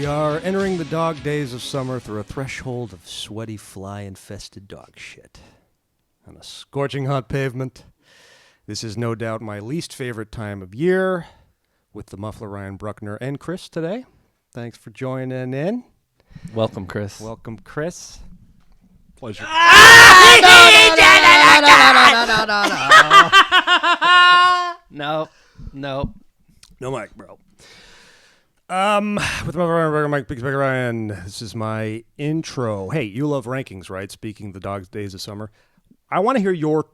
are entering the dog days of summer through a threshold of sweaty, fly-infested dog shit. On a scorching hot pavement, this is no doubt my least favorite time of year, with the Muffler, Ryan Bruckner, and Chris today. Thanks for joining in. Welcome, Chris. Welcome, Chris. Pleasure. No. No mic, bro. With my Mike Big Ryan, this is my intro. Hey, you love rankings, right? Speaking of the dog's days of summer, I want to hear your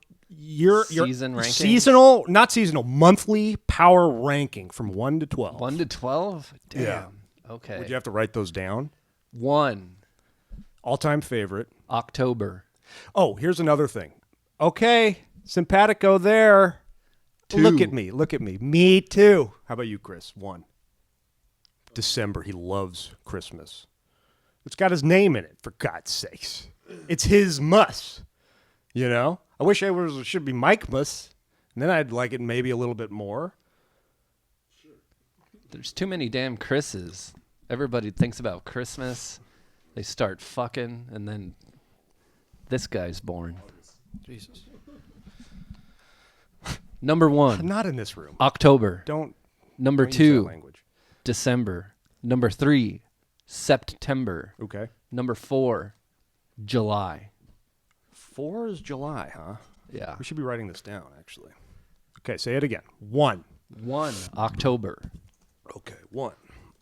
season ranking? Seasonal, not seasonal, monthly power ranking from 1 to 12. 1 to 12? Damn. Yeah. Okay. Would you have to write those down? 1. All-time favorite. October. Oh, here's another thing. Okay, simpatico there. 2. Look at me. Me too. How about you, Chris? 1. December. He loves Christmas. It's got his name in it, for God's sakes. It's his muss. You know? I wish it should be Mike Muss, and then I'd like it maybe a little bit more. There's too many damn Chris's. Everybody thinks about Christmas. They start fucking, and then this guy's born. Jesus. Number 1. Not in this room. October. don't Number use 2. that language. December. Number 3. September. Okay. Number 4. July. 4 is July, huh? Yeah. We should be writing this down, actually. Okay, say it again. 1. 1. October. Okay, 1.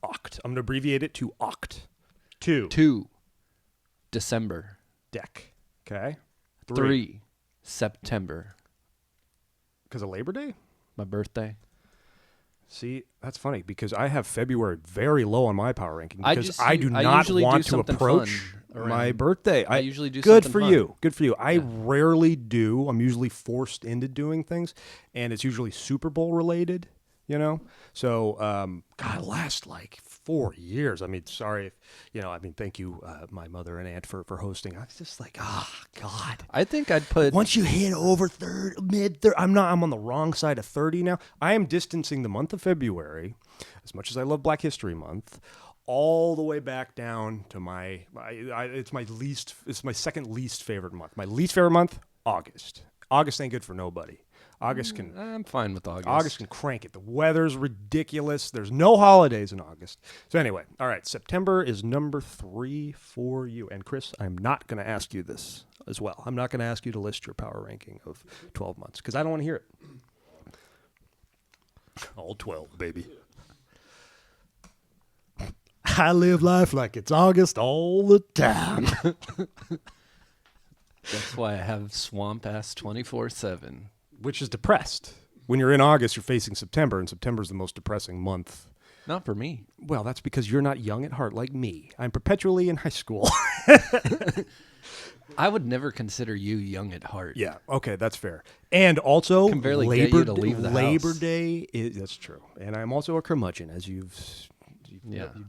Oct. I'm going to abbreviate it to Oct. 2. 2. December. Deck. Okay. 3. September. Because of Labor Day? My birthday. See, that's funny because I have February very low on my power ranking because I do I not usually want do to something approach fun my around- birthday. I usually do good something for fun. you. Good for you. I rarely do. I'm usually forced into doing things, and it's usually Super Bowl related. You know, so God, last like 4 years. I mean, sorry if thank you, my mother and aunt for hosting. I was just like, God. I think I'd put... Once you hit over mid-30, I'm on the wrong side of 30 now. I am distancing the month of February, as much as I love Black History Month, all the way back down to it's my second least favorite month. My least favorite month, August. August ain't good for nobody. I'm fine with August. August can crank it. The weather's ridiculous. There's no holidays in August. So anyway, all right, September is number 3 for you. And Chris, I'm not going to ask you this as well. I'm not going to ask you to list your power ranking of 12 months because I don't want to hear it. All 12, baby. I live life like it's August all the time. That's why I have swamp ass 24/7. Which is depressed. When you're in August, you're facing September, and September's the most depressing month. Not for me. Well, that's because you're not young at heart like me. I'm perpetually in high school. I would never consider you young at heart. Yeah, okay, that's fair. And also, Can barely get you to leave the Labor house. Day, that's true. And I'm also a curmudgeon, as you've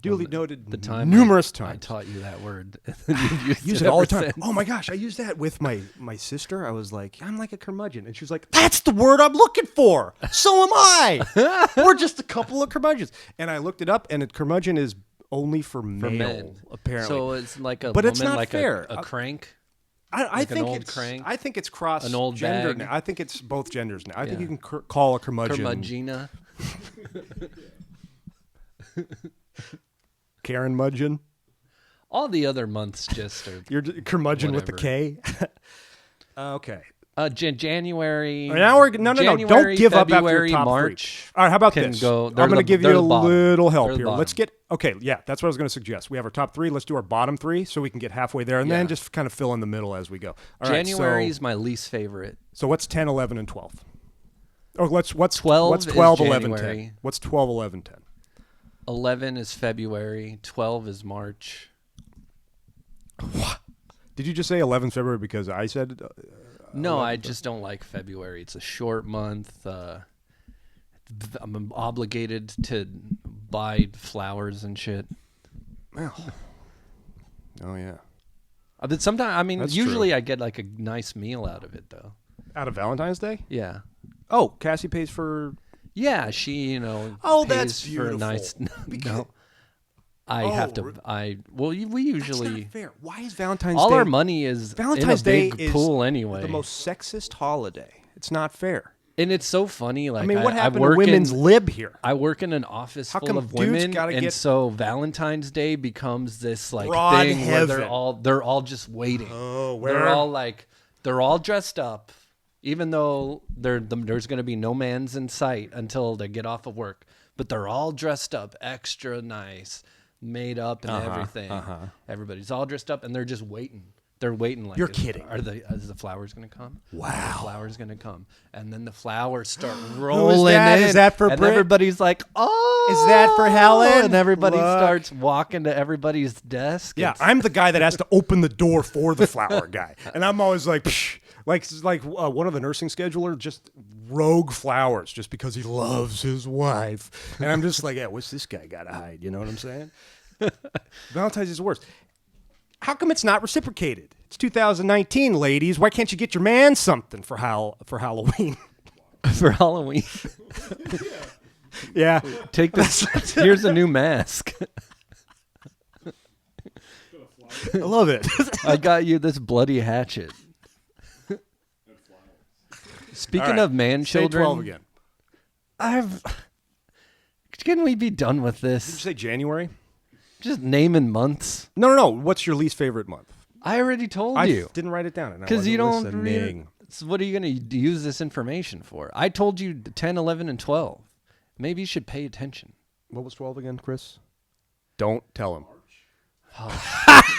duly noted The time numerous I times. taught you that word. You've Use used it all the ever time. since. Oh my gosh, I used that with my sister. I was like, I'm like a curmudgeon. And she was like, that's the word I'm looking for. So am I. We're just a couple of curmudgeons. And I looked it up, and a curmudgeon is only for male, men. apparently. So it's like a But woman, it's not like fair. a crank. I like an think old it's crank? I think it's cross An old gender bag? now. I think it's both genders now. I think Yeah. you can call a curmudgeon Curmudgeona. Karen Mudgeon. All the other months just are... You're curmudgeon with the Whatever. K. Okay. January. Now we're no. January, Don't give up after February, your top March 3. All right. How about can this? go- I'm they're going to the- give they're you a the bottom. little help They're the here. bottom. Let's get. Okay. Yeah, that's what I was going to suggest. We have our top 3. Let's do our bottom 3 so we can get halfway there, and then Yeah. just kind of fill in the middle as we go. All right, January is my least favorite. So what's 10, 11, and 12? Oh, what's 12 What's is 12, 11, 10? January. What's 12, 11, 10? 11 is February. 12 is March. Did you just say 11 February because I said? No, I just don't like February. It's a short month. I'm obligated to buy flowers and shit. Well, oh yeah. But sometimes, I mean, That's usually true. I get like a nice meal out of it, though. Out of Valentine's Day? Yeah. Oh, Cassie pays for. Yeah, she, Oh, pays that's for a beautiful. nice. No, I have to. We That's usually not fair. Why is Valentine's all Day? our money is Valentine's in a big Day is pool anyway. the most sexist holiday. It's not fair. And it's so funny. Like, I mean, what happened I to work women's lib here? I work in an office How full come of dudes women, gotta and get- so Valentine's Day becomes this like Broad thing where heaven. they're all just waiting. Oh, They're all dressed up, even though there's going to be no man's in sight until they get off of work. But they're all dressed up, extra nice, made up and everything. Everybody's all dressed up, and they're just waiting. They're waiting like, You're kidding. Is the flowers going to come? Wow. Are the flowers going to come? And then the flowers start rolling that? in. Is that for and Brit? everybody's like, oh. Is that for Helen? And everybody Look. starts walking to everybody's desk. Yeah, It's- I'm the guy that has to open the door for the flower guy, and I'm always like, psh, like one of the nursing scheduler, just rogue flowers, just because he loves his wife, and I'm just like, yeah, what's this guy got to hide? You know what I'm saying? Valentine's is the worst. How come it's not reciprocated? It's 2019, ladies. Why can't you get your man something for Halloween? for Halloween. Yeah, Take this. Here's a new mask. I love it. I got you this bloody hatchet. Speaking All right, of man say children, 12 again. Can we be done with Did you this? say January? Just naming months. No. What's your least favorite month? I already told I you. didn't write it down. Because you don't listening. So what are you going to use this information for? I told you 10, 11, and 12. Maybe you should pay attention. What was 12 again, Chris? Don't tell him.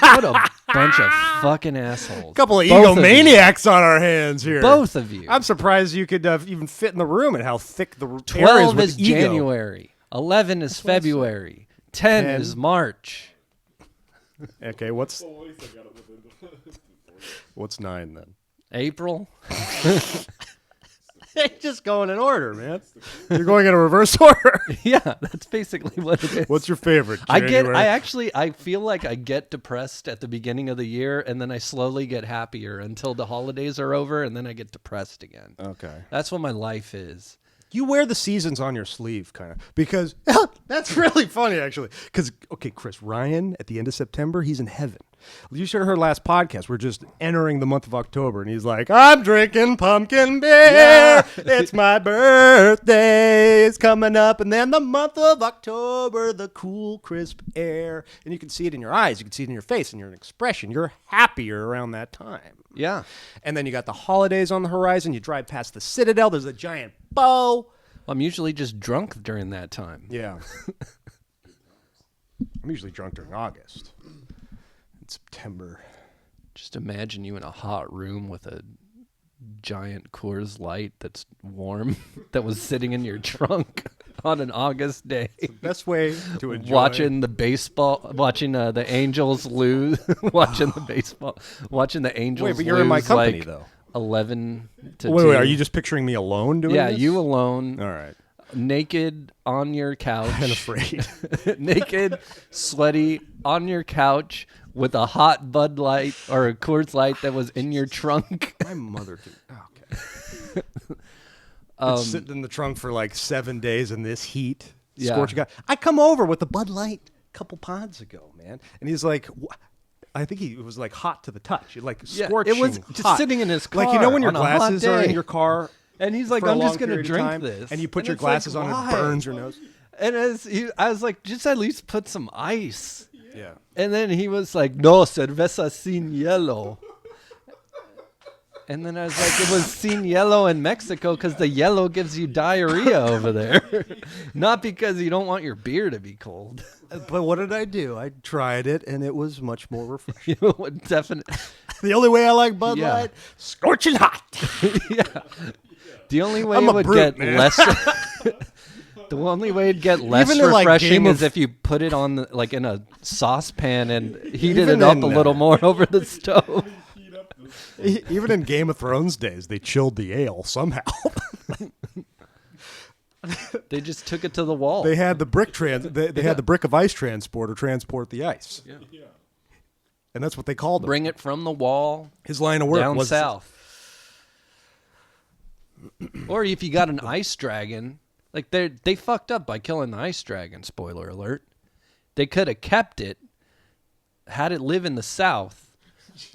What a bunch of fucking assholes. Couple of Both of you. egomaniacs on our hands here. Both of you. I'm surprised you could even fit in the room and how thick the air is 12 with is ego. January. 11 is February. 10 is March. Okay, what's 9 then? April. Just going in order, man. You're going in a reverse order. Yeah, that's basically what it is. What's your favorite? January? I feel like I get depressed at the beginning of the year, and then I slowly get happier until the holidays are over, and then I get depressed again. Okay. That's what my life is. You wear the seasons on your sleeve, kind of, because that's really funny, actually. Because, okay, Chris, Ryan, at the end of September, he's in heaven. You should have heard last podcast. We're just entering the month of October, and he's like, I'm drinking pumpkin beer. Yeah. It's my birthday. It's coming up. And then the month of October, the cool, crisp air. And you can see it in your eyes. You can see it in your face and your expression. You're happier around that time. Yeah. And then you got the holidays on the horizon. You drive past the Citadel. There's a giant bow. I'm usually just drunk during that time. Yeah. I'm usually drunk during August. In September. Just imagine you in a hot room with a giant Coors Light that's warm that was sitting in your trunk on an August day. Best way to enjoy. Watching the baseball, watching the Angels lose, watching the Angels. Wait, but you're in my lose, company, like, though. 11 to Wait, 2. are you just picturing me alone doing Yeah, this? you alone, All right. naked on your couch, I'm afraid. naked, sweaty on your couch with a hot Bud Light or a Coors Light that was in your trunk. My mother did. Okay. It's sitting in the trunk for like 7 days in this heat. Yeah. Scorching hot. I come over with a Bud Light a couple pods ago, man. And he's like, I think it was like hot to the touch. Like Yeah, scorching it was just hot. sitting in his Like, you know car when your on a hot glasses are in day. your car And he's like, for a I'm long just going to period of drink time, this. and you put And your it's like, glasses on and why? it burns your nose? And I was like, just at least put some ice. Yeah. And then he was like, no, cerveza sin hielo. And then I was like, it was sin hielo in Mexico because the yellow gives you diarrhea over there. Not because you don't want your beer to be cold. But what did I do? I tried it, and it was much more refreshing. You would definitely. The only way I like Bud Yeah. Light, scorching hot. Yeah. The only way I'm it a would brute, get man. less. The only way it'd get less Even in, like, refreshing Game is of- if you put it on like in a saucepan and heated Even it up in, a little more over the stove. Even in Game of Thrones days, they chilled the ale somehow. They just took it to the wall. They had the brick they had the brick of ice transporter transport the ice. Yeah. And that's what they called them. Bring it from the wall His line of work down was south. Or if you got an ice dragon, like they fucked up by killing the ice dragon, spoiler alert. They could have kept it, had it live in the South.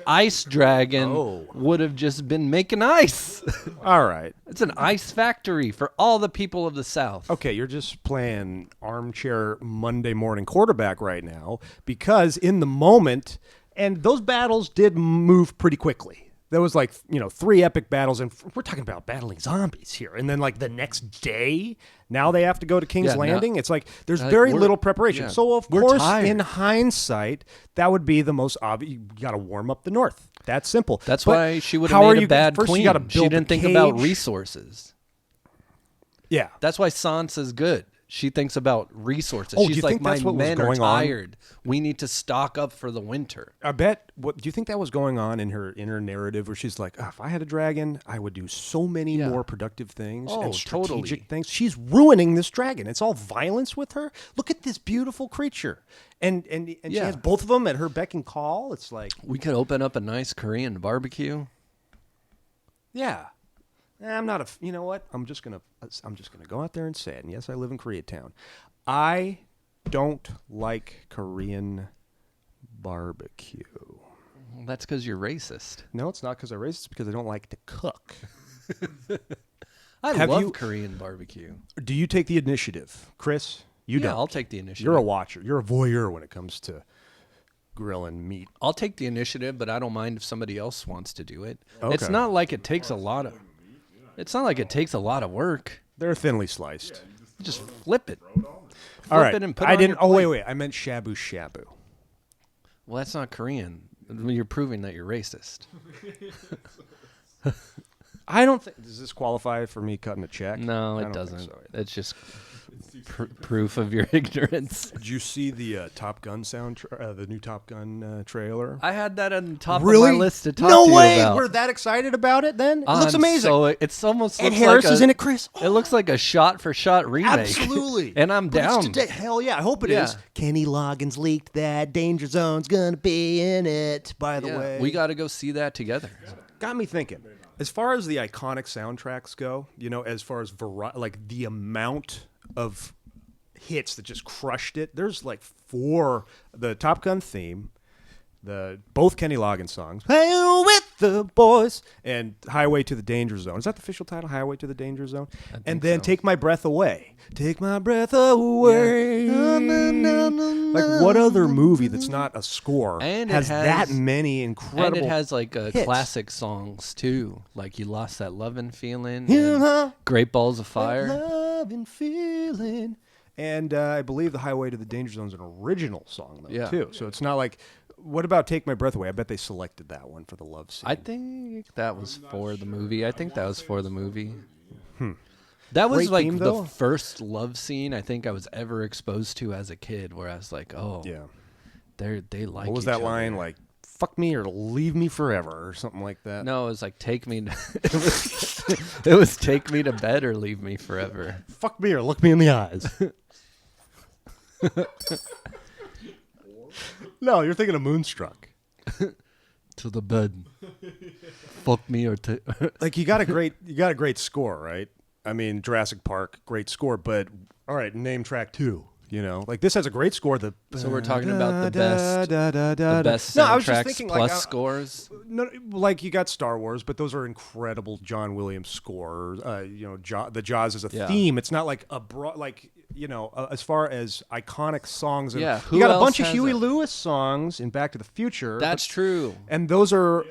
Ice Dragon would have just been making ice. All right. It's an ice factory for all the people of the South. Okay, you're just playing armchair Monday morning quarterback right now because in the moment, and those battles did move pretty quickly. There was like, 3 epic battles, and we're talking about battling zombies here. And then like the next day, now they have to go to King's Landing. It's like there's very little preparation. yeah, So of we're course, tired. in hindsight, that would be the most obvious. You got to warm up the North. That's simple. That's But why she would how have are made you- a bad first queen. You gotta build She didn't the think about cage. resources. Yeah. That's why Sansa's good. She thinks about resources. Oh, do She's you like, think that's my what was men are going on? tired. We need to stock up for the winter. I bet. What do you think that was going on in her inner narrative, where she's like, if I had a dragon, I would do so many Yeah. more productive things Oh, and strategic totally. things. She's ruining this dragon. It's all violence with her. Look at this beautiful creature, and she Yeah. has both of them at her beck and call. It's like, We could open up a nice Korean barbecue. yeah. I'm not a. You know what? I'm just gonna go out there and say it. And yes, I live in Koreatown. I don't like Korean barbecue. Well, that's because you're racist. No, it's not because I'm racist. It's because I don't like to cook. I Have love you- Korean barbecue. Do you take the initiative, Chris? You Yeah, don't. I'll take the initiative. You're a watcher. You're a voyeur when it comes to grilling meat. I'll take the initiative, but I don't mind if somebody else wants to do it. Okay. It's not like it takes a lot of. It's not like it takes a lot of work. They're thinly sliced. Just flip it. All right. it and put it I on didn't. your Wait, plate. wait. I meant shabu shabu. Well, that's not Korean. You're proving that you're racist. I don't think. Does this qualify for me cutting a check? No, I it don't think doesn't. so. It's just proof of your ignorance. Did you see the Top Gun the new Top Gun trailer? I had that on the top Really? of my list to talk no to you way. about. We're that excited about it. Then it looks I'm amazing. So it's almost Ed looks Harris like is a, in it, Chris. It looks like a shot-for-shot remake. Absolutely. And I'm But it's down. today. Hell yeah. I hope it Yeah. is. Kenny Loggins leaked that Danger Zone's going to be in it, by the Yeah, way. we got to go see that together. Got me thinking. As far as the iconic soundtracks go, as far as like the amount of hits that just crushed it, there's like 4. The Top Gun theme, both Kenny Loggins songs, "Hey with the Boys," and "Highway to the Danger Zone." Is that the official title? "Highway to the Danger Zone"? And then so. "Take My Breath Away." Take my breath away. Like, what other movie that's not a score And it has that has- many incredible? And it has like hits. classic songs too, like "You Lost That Lovin' Feeling," You and know, "Great Balls of Fire." love and feeling. And I believe "The Highway to the Danger Zone" is an original song, though, Yeah. too. So it's not like, what about "Take My Breath Away"? I bet they selected that one for the love scene. I think that was for the movie. That was Great like theme, the though. first love scene I think I was ever exposed to as a kid, where I was like, "Oh, Yeah. they like." What was each that other. line? Like, "Fuck me or leave me forever," or something like that? No, it was like "Take me." It was "Take me to bed or leave me forever." "Fuck me or look me in the eyes." No, you're thinking of Moonstruck. To the bed. Fuck me or take. Like, you got a great score, right? I mean, Jurassic Park, great score, but all right, name track 2. Like, this has a great score. So we're talking about the best No, I was just soundtracks thinking, plus like, scores. No, like, you got Star Wars, but those are incredible John Williams scores. The Jaws is a Yeah. theme. It's not like a broad, like, as far as iconic songs. And Yeah, you who got a else bunch of has Huey a- Lewis songs in Back to the Future. That's true. and those are.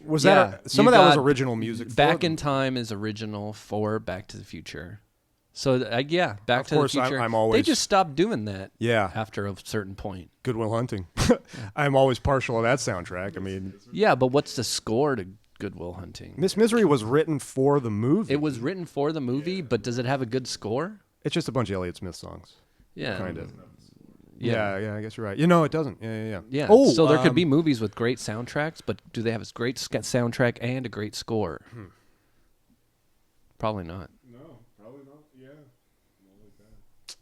Was Yeah, that some you of that was got original music? for Back them. in Time is original for Back to the Future. So yeah, Back Of to course, the Future. I'm they always- just stopped doing that. Yeah. After a certain point. Good Will Hunting. I'm always partial to that soundtrack. I mean, Yeah, but what's the score to Good Will Hunting? Miss Misery was written for the movie. It was written for the movie, but does it have a good score? It's just a bunch of Elliott Smith songs. Yeah. Kind of. Yeah. Yeah, I guess you're right. It doesn't. Yeah. Yeah. Oh, so there could be movies with great soundtracks, but do they have a great soundtrack and a great score? Probably not. No, probably not. Yeah. Not like that.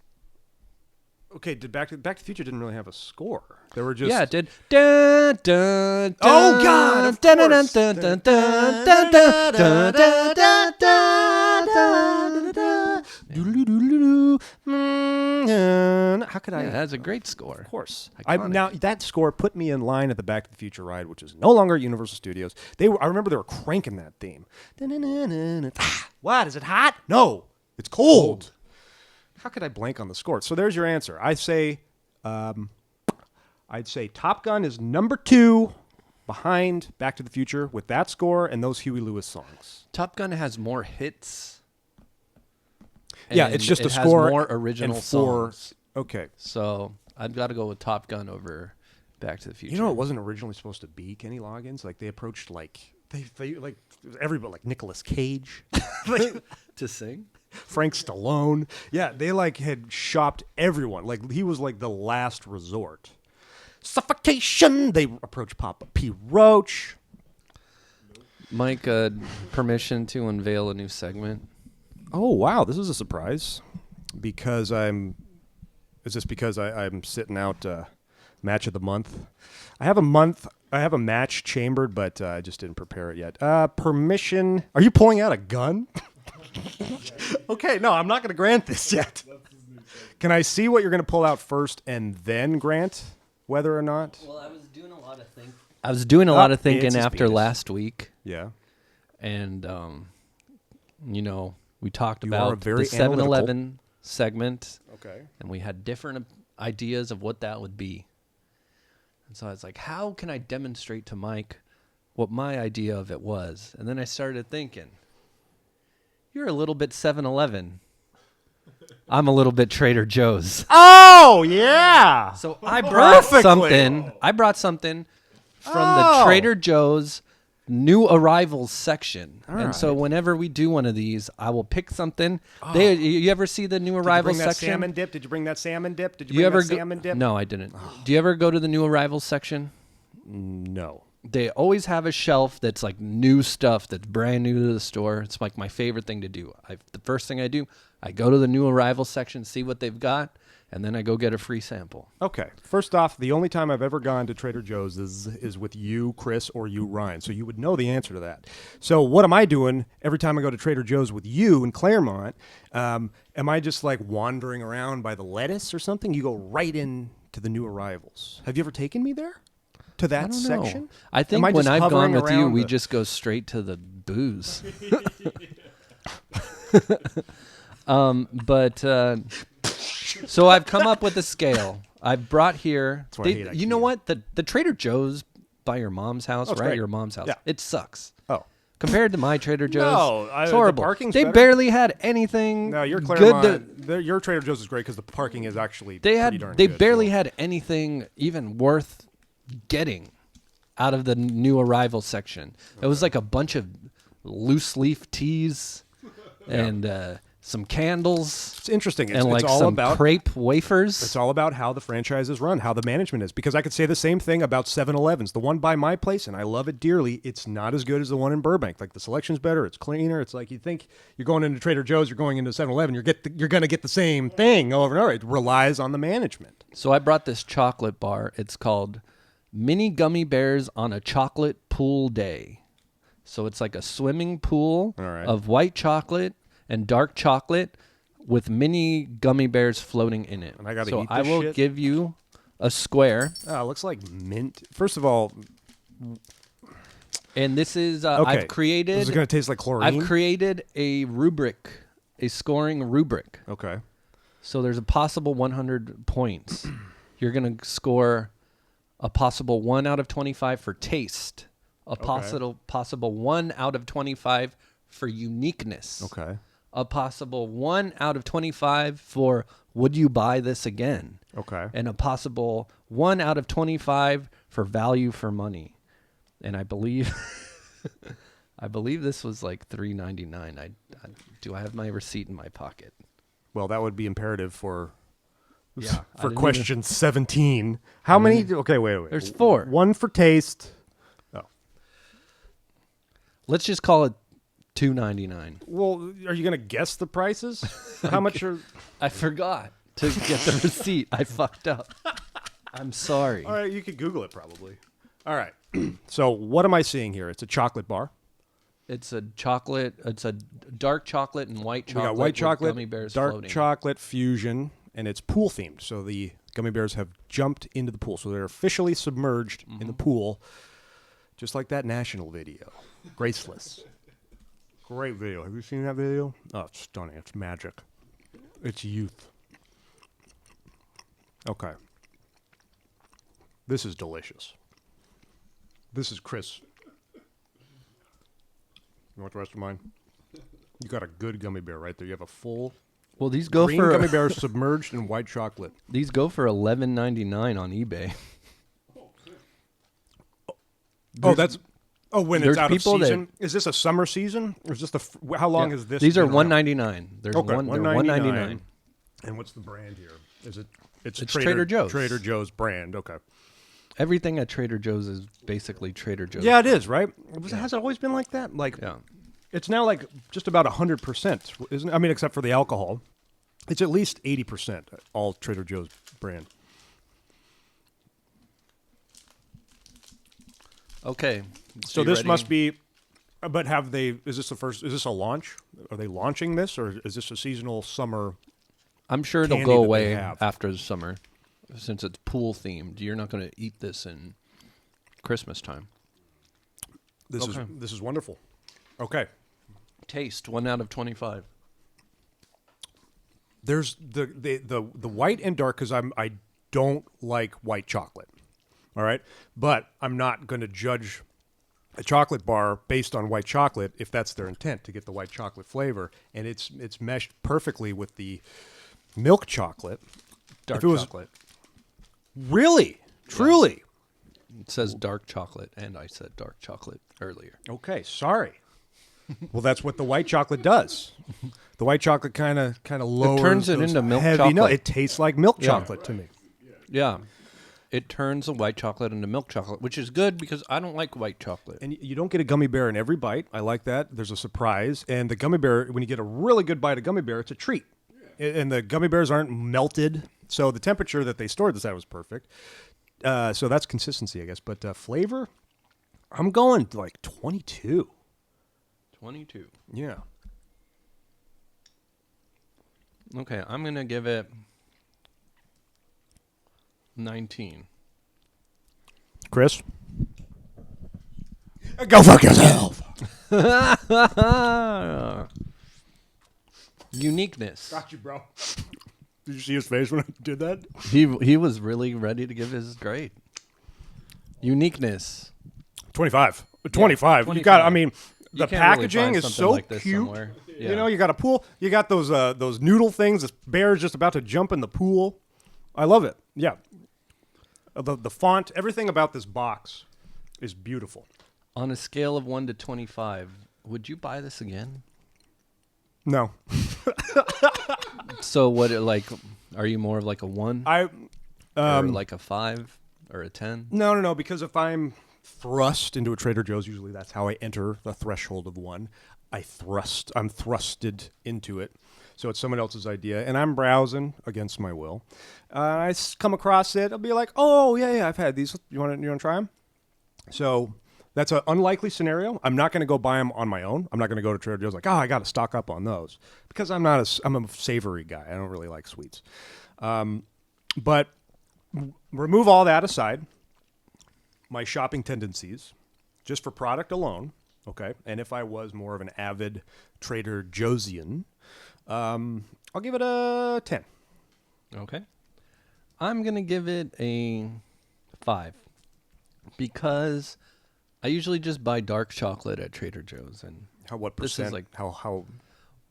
Okay, did Back to the Future didn't really have a score. They were just Yeah, it did. Dun, dun, Oh, dun, God, of dun, dun, course. dun, dun, dun, dun, dun, dun, dun, dun, dun, dun, dun. Doodle-doo-doo-doo-doo. How could Yeah, I? it has a great score. Of course. Iconic. Now that score put me in line at the Back to the Future ride, which is no longer at Universal Studios. I remember they were cranking that theme. What? Is it hot? No, it's cold. How could I blank on the score? So there's your answer. I'd say Top Gun is number 2 behind Back to the Future with that score and those Huey Lewis songs. Top Gun has more hits. Yeah, and it's just it a has score more original and 4. songs. Okay. So I've got to go with Top Gun over Back to the Future. You know, it wasn't originally supposed to be Kenny Loggins. Like they approached they like everybody, like Nicolas Cage, like to sing. Frank Stallone. Yeah, they like had shopped everyone. Like he was like the last resort. Suffocation. They approached Papa P. Roach. Mike, permission to unveil a new segment. Oh wow, this is a surprise. Is this because I'm sitting out match of the month? I have a match chambered, but I just didn't prepare it yet. Permission. Are you pulling out a gun? Okay, no, I'm not going to grant this yet. Can I see what you're going to pull out first and then grant whether or not? Well, I was doing a lot of thinking. I was doing a lot of thinking it's his after penis. last week, Yeah. and we talked You are about very the 7-Eleven segment, Okay. and we had different ideas of what that would be. And so I was like, how can I demonstrate to Mike what my idea of it was? And then I started thinking, you're a little bit 7-Eleven. I'm a little bit Trader Joe's. Oh yeah. So I brought Perfectly. something. I brought something from the Trader Joe's new arrivals section. And so whenever we do one of these, I will pick something. You ever see the new arrivals section? Salmon dip? Did you bring that salmon dip? Did you You bring ever that salmon dip? No, I didn't. Do you ever go to the new arrivals section? No. They always have a shelf that's like new stuff that's brand new to the store. It's like my favorite thing to do. The first thing I do, I go to the new arrivals section, see what they've got, and then I go get a free sample. Okay. First off, the only time I've ever gone to Trader Joe's is with you, Chris, or you, Ryan. So you would know the answer to that. So what am I doing every time I go to Trader Joe's with you in Claremont? Am I just like wandering around by the lettuce or something? You go right in to the new arrivals. Have you ever taken me there? To that I don't section? know. I think Am when just I've gone hovering with you, around we the- just go straight to the booze. So I've come up with a scale. I've brought here. That's why I hate You know IKEA. what? The Trader Joe's by your mom's house, Oh, it's right? great. Your mom's house. Yeah. It sucks. Oh. Compared to my Trader Joe's, No, it's the horrible. parking's They better. barely had anything. No, your good. Claremont, your Trader Joe's is great because the parking is actually They pretty darn had. They good. barely Well, had anything even worth getting out of the new arrival section. It was like a bunch of loose leaf teas and some candles It's interesting. It's, and like it's all some about crepe wafers. It's all about how the franchise is run, how the management is. Because I could say the same thing about 7-Elevens. The one by my place, and I love it dearly, it's not as good as the one in Burbank. Like, the selection's better, it's cleaner. It's like you think you're going into Trader Joe's, you're going into 7-Eleven, you're going to get the same thing over and over. It relies on the management. So I brought this chocolate bar. It's called Mini Gummy Bears on a Chocolate Pool Day. So it's like a swimming pool All right. of white chocolate and dark chocolate with mini gummy bears floating in it. And I gotta so eat I this will shit? give you a square. Oh, it looks like mint. First of all, And this is okay. I've created This is going to taste like chlorine. I've created a rubric, a scoring rubric. Okay. So there's a possible 100 points. You're going to score a possible 1 out of 25 for taste, a possible 1 out of 25 for uniqueness, Okay. a possible 1 out of 25 for would you buy this again, Okay. and a possible 1 out of 25 for value for money. And I believe I believe this was like $3.99. Do I have my receipt in my pocket? Well, that would be imperative for Yeah, I for didn't question 17. How many? Okay, wait. There's 4. One for taste. Oh. Let's just call it $2.99. Well, are you going to guess the prices? How much are... I forgot to get the receipt. I fucked up. I'm sorry. All right, you could Google it probably. All right. So what am I seeing here? It's a chocolate bar. It's a chocolate. It's a dark chocolate and white chocolate. We got white with chocolate, gummy bears dark floating. chocolate fusion. and it's pool themed. So the gummy bears have jumped into the pool, so they're officially submerged in the pool, just like that National video, Graceless. Great video. Have you seen that video? Oh, it's stunning. It's magic. It's youth. Okay. This is delicious. This is Chris. You want the rest of mine? You got a good gummy bear right there. You have a full Well, these go green for gummy bear submerged in white chocolate. these go for $11.99 on eBay. Oh, that's when it's there's out of people that- season. Is this a summer season, or is this how long Yeah. is this? These are been around? $1.99. There's Okay, they're $1.99. And what's the brand here? Is it? It's Trader Joe's. Trader Joe's brand. Okay. Everything at Trader Joe's is basically Trader Joe's. Yeah, it is, right? Has it always been like that? Like, Yeah. it's now like just about 100%, isn't it? I mean, except for the alcohol. It's at least 80% all Trader Joe's brand. Okay. So this must be, but have they, is this a launch? Are they launching this, or is this a seasonal summer? I'm sure it'll candy go that they away have? after the summer, since it's pool themed. You're not going to eat this in Christmas time. This is wonderful. Okay. Taste 1 out of 25. There's the white and dark, because I don't like white chocolate. All right, but I'm not going to judge a chocolate bar based on white chocolate if that's their intent, to get the white chocolate flavor, and it's meshed perfectly with the milk chocolate. Dark If it was- chocolate. Really, truly. It says dark chocolate, and I said dark chocolate earlier. Okay, sorry. Well, that's what the white chocolate does. The white chocolate kind of lowers. turns it those into milk heavy notes. chocolate. It tastes like milk Yeah. chocolate to me. Yeah. It turns the white chocolate into milk chocolate, which is good because I don't like white chocolate. And you don't get a gummy bear in every bite. I like that. There's a surprise. And the gummy bear, when you get a really good bite of gummy bear, it's a treat. And the gummy bears aren't melted. So the temperature that they stored this at was perfect. So that's consistency, I guess. But flavor, I'm going to like 22. 22. Yeah. Okay, I'm going to give it 19. Chris? Go fuck yourself. Uniqueness. Got you, bro. Did you see his face when I did that? He was really ready to give his grade. Uniqueness. 25. 25. You got, I mean, the You can't really packaging find is something so like this cute. somewhere. You Yeah. know, you got a pool. You got those noodle things. This bear is just about to jump in the pool. I love it. Yeah. The font, everything about this box is beautiful. On a scale of 1 to 25, would you buy this again? No. So what? Are you more of like a 1 I or like a 5 or a 10? No, because if I'm thrust into a Trader Joe's, usually that's how I enter the threshold of 1. I'm thrusted into it. So it's someone else's idea, and I'm browsing against my will. Come across it, I'll be like, oh, yeah, I've had these. You want to try them? So that's an unlikely scenario. I'm not going to go buy them on my own. I'm not going to go to Trader Joe's like, I got to stock up on those, because I'm a savory guy. I don't really like sweets. But remove all that aside, my shopping tendencies, just for product alone, okay? And if I was more of an avid Trader Joe'sian, I'll give it a 10. Okay. I'm going to give it a 5 because I usually just buy dark chocolate at Trader Joe's. And What This is percent? like- How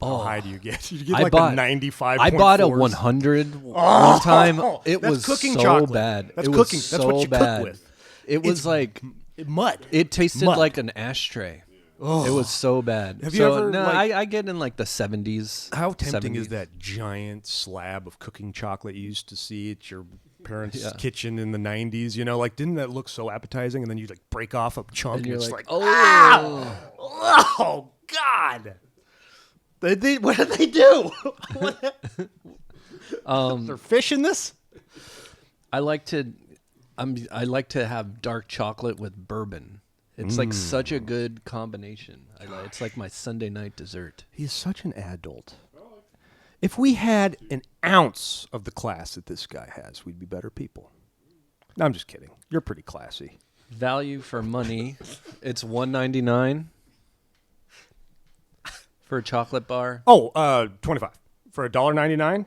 high do you get? You get I like bought- a 95. I bought a 100 one time. It that's was cooking so chocolate. bad. That's it cooking. Was That's so what you cook bad. with. It was It's like mud. it tasted Mud. like an ashtray. It was so bad. Have you So, ever, no, like- I get in like the 70s. How tempting 70s. is that giant slab of cooking chocolate you used to see at your parents' Yeah. kitchen in the 90s? You know, like, didn't that look so appetizing? And then you like break off a chunk And and, you're it's like, like, oh. oh, God. What did they do? Is there fish in this? I like to have dark chocolate with bourbon. It's like such a good combination. It's like my Sunday night dessert. He's such an adult. If we had an ounce of the class that this guy has, we'd be better people. No, I'm just kidding. You're pretty classy. Value for money. It's $1.99 for a chocolate bar. Oh, $25 for $1.99.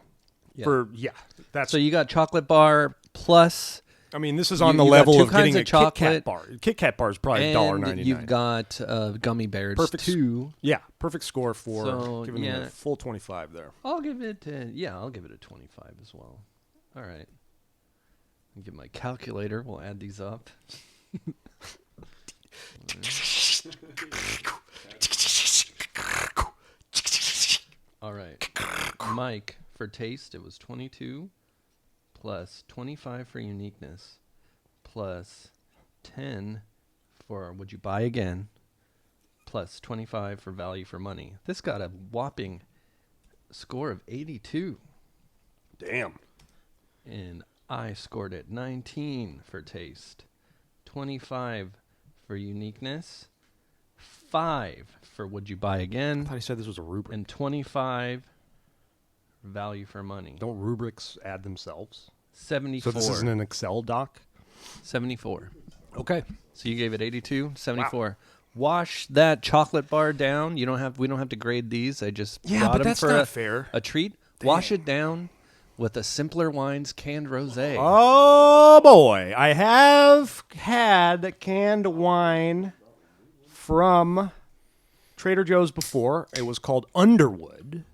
Yeah. That's. So you got chocolate bar plus. I mean, this is on you the got level two of getting kinds a of Kit Kat chocolate, bar. Kit Kat bar is probably and $1.99. you've got gummy bears Perfect. too. Yeah, perfect score for So, giving yeah. him a full 25 there. I'll give it. I'll give it a 25 as well. All right. I'll get my calculator. We'll add these up. All right. Mike, for taste, it was 22 plus 25 for uniqueness plus 10 for would you buy again plus 25 for value for money. This got a whopping score of 82. Damn. And I scored it 19 for taste, 25 for uniqueness, 5 for would you buy I again, thought he said this was a rubric. and 25 value for money. Don't rubrics add themselves? 74. So this isn't an Excel doc? 74. Okay. So you gave it 82, 74. Wash that chocolate bar down. We don't have to grade these. I just Yeah, brought but them that's for not fair. a treat. Wash it down with a Simpler Wines canned rosé. Oh, boy. I have had canned wine from Trader Joe's before. It was called Underwood,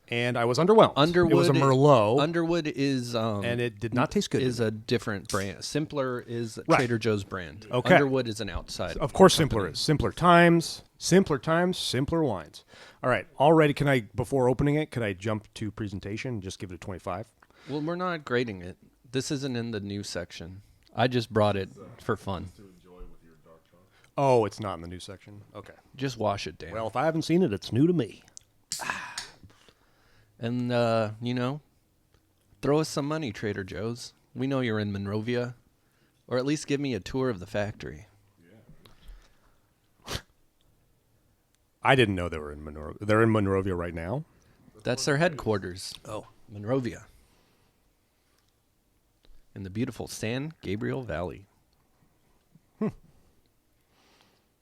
and I was underwhelmed. Underwood. It was a Merlot, Underwood is and it did not taste good. is a different brand. Simpler is Right. Trader Joe's brand. Okay. Underwood is an outside. Of course, Simpler is. Simpler times, simpler wines. All right, already, before opening it, could I jump to presentation and just give it a 25? Well, we're not grading it. This isn't in the new section. I just brought it for fun. Oh, it's not in the new section? Okay. Just wash it down. Well, if I haven't seen it, it's new to me. And, throw us some money, Trader Joe's. We know you're in Monrovia. Or at least give me a tour of the factory. I didn't know they were in Monrovia. They're in Monrovia right now? That's their headquarters. Oh. Monrovia. In the beautiful San Gabriel Valley.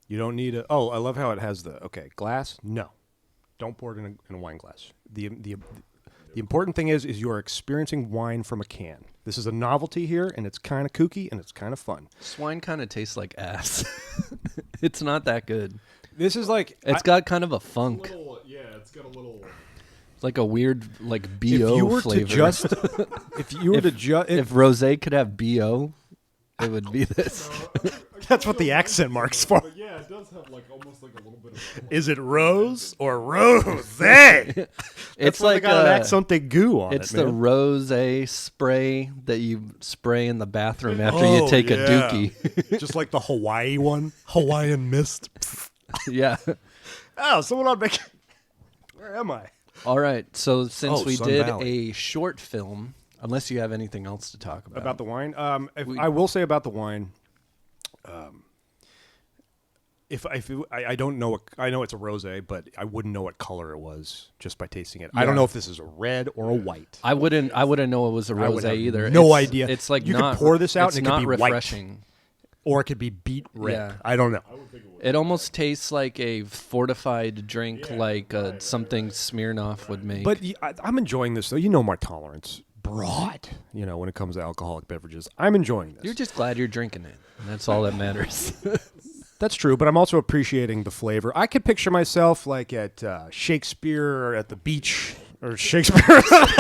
You don't need a... Oh, I love how it has the... Okay, glass? No. Don't pour it in a wine glass. The important thing is you're experiencing wine from a can. This is a novelty here, and it's kind of kooky, and it's kind of fun. This wine kind of tastes like ass. It's not that good. This is like... It's got kind of a funk. It's got a little. It's like a weird, like, if BO you were flavor. to just... if you were to just... If rosé could have BO, it would be this. That's what the accent mark's for. But yeah, it does have like almost like a little bit of. Is it rose or rosé? It's why like they got an accent goo on it's it, the man. rosé spray that you spray in the bathroom after Oh, you take a yeah. dookie. Just like the Hawaii one. Hawaiian mist. Yeah. Oh, someone on vacation. Where am I? All right. So since Oh, we Sun did Valley. a short film, unless you have anything else to talk about. About the wine? I will say about the wine, I don't know, I know it's a rosé, but I wouldn't know what color it was just by tasting it. I don't Yeah. know if this is a red or a white. I wouldn't know it was a I would rosé have either. no It's- idea. It's like You could not, pour this out it's and it could not be white. refreshing. Or it could be beet red. Yeah. I don't know. It almost tastes like a fortified drink, like something Smirnoff would make. But I'm enjoying this, though. You know my tolerance. Broad, when it comes to alcoholic beverages. I'm enjoying this. You're just glad you're drinking it. And that's all that matters. That's true, but I'm also appreciating the flavor. I could picture myself like at Shakespeare or at the beach or Shakespeare or something.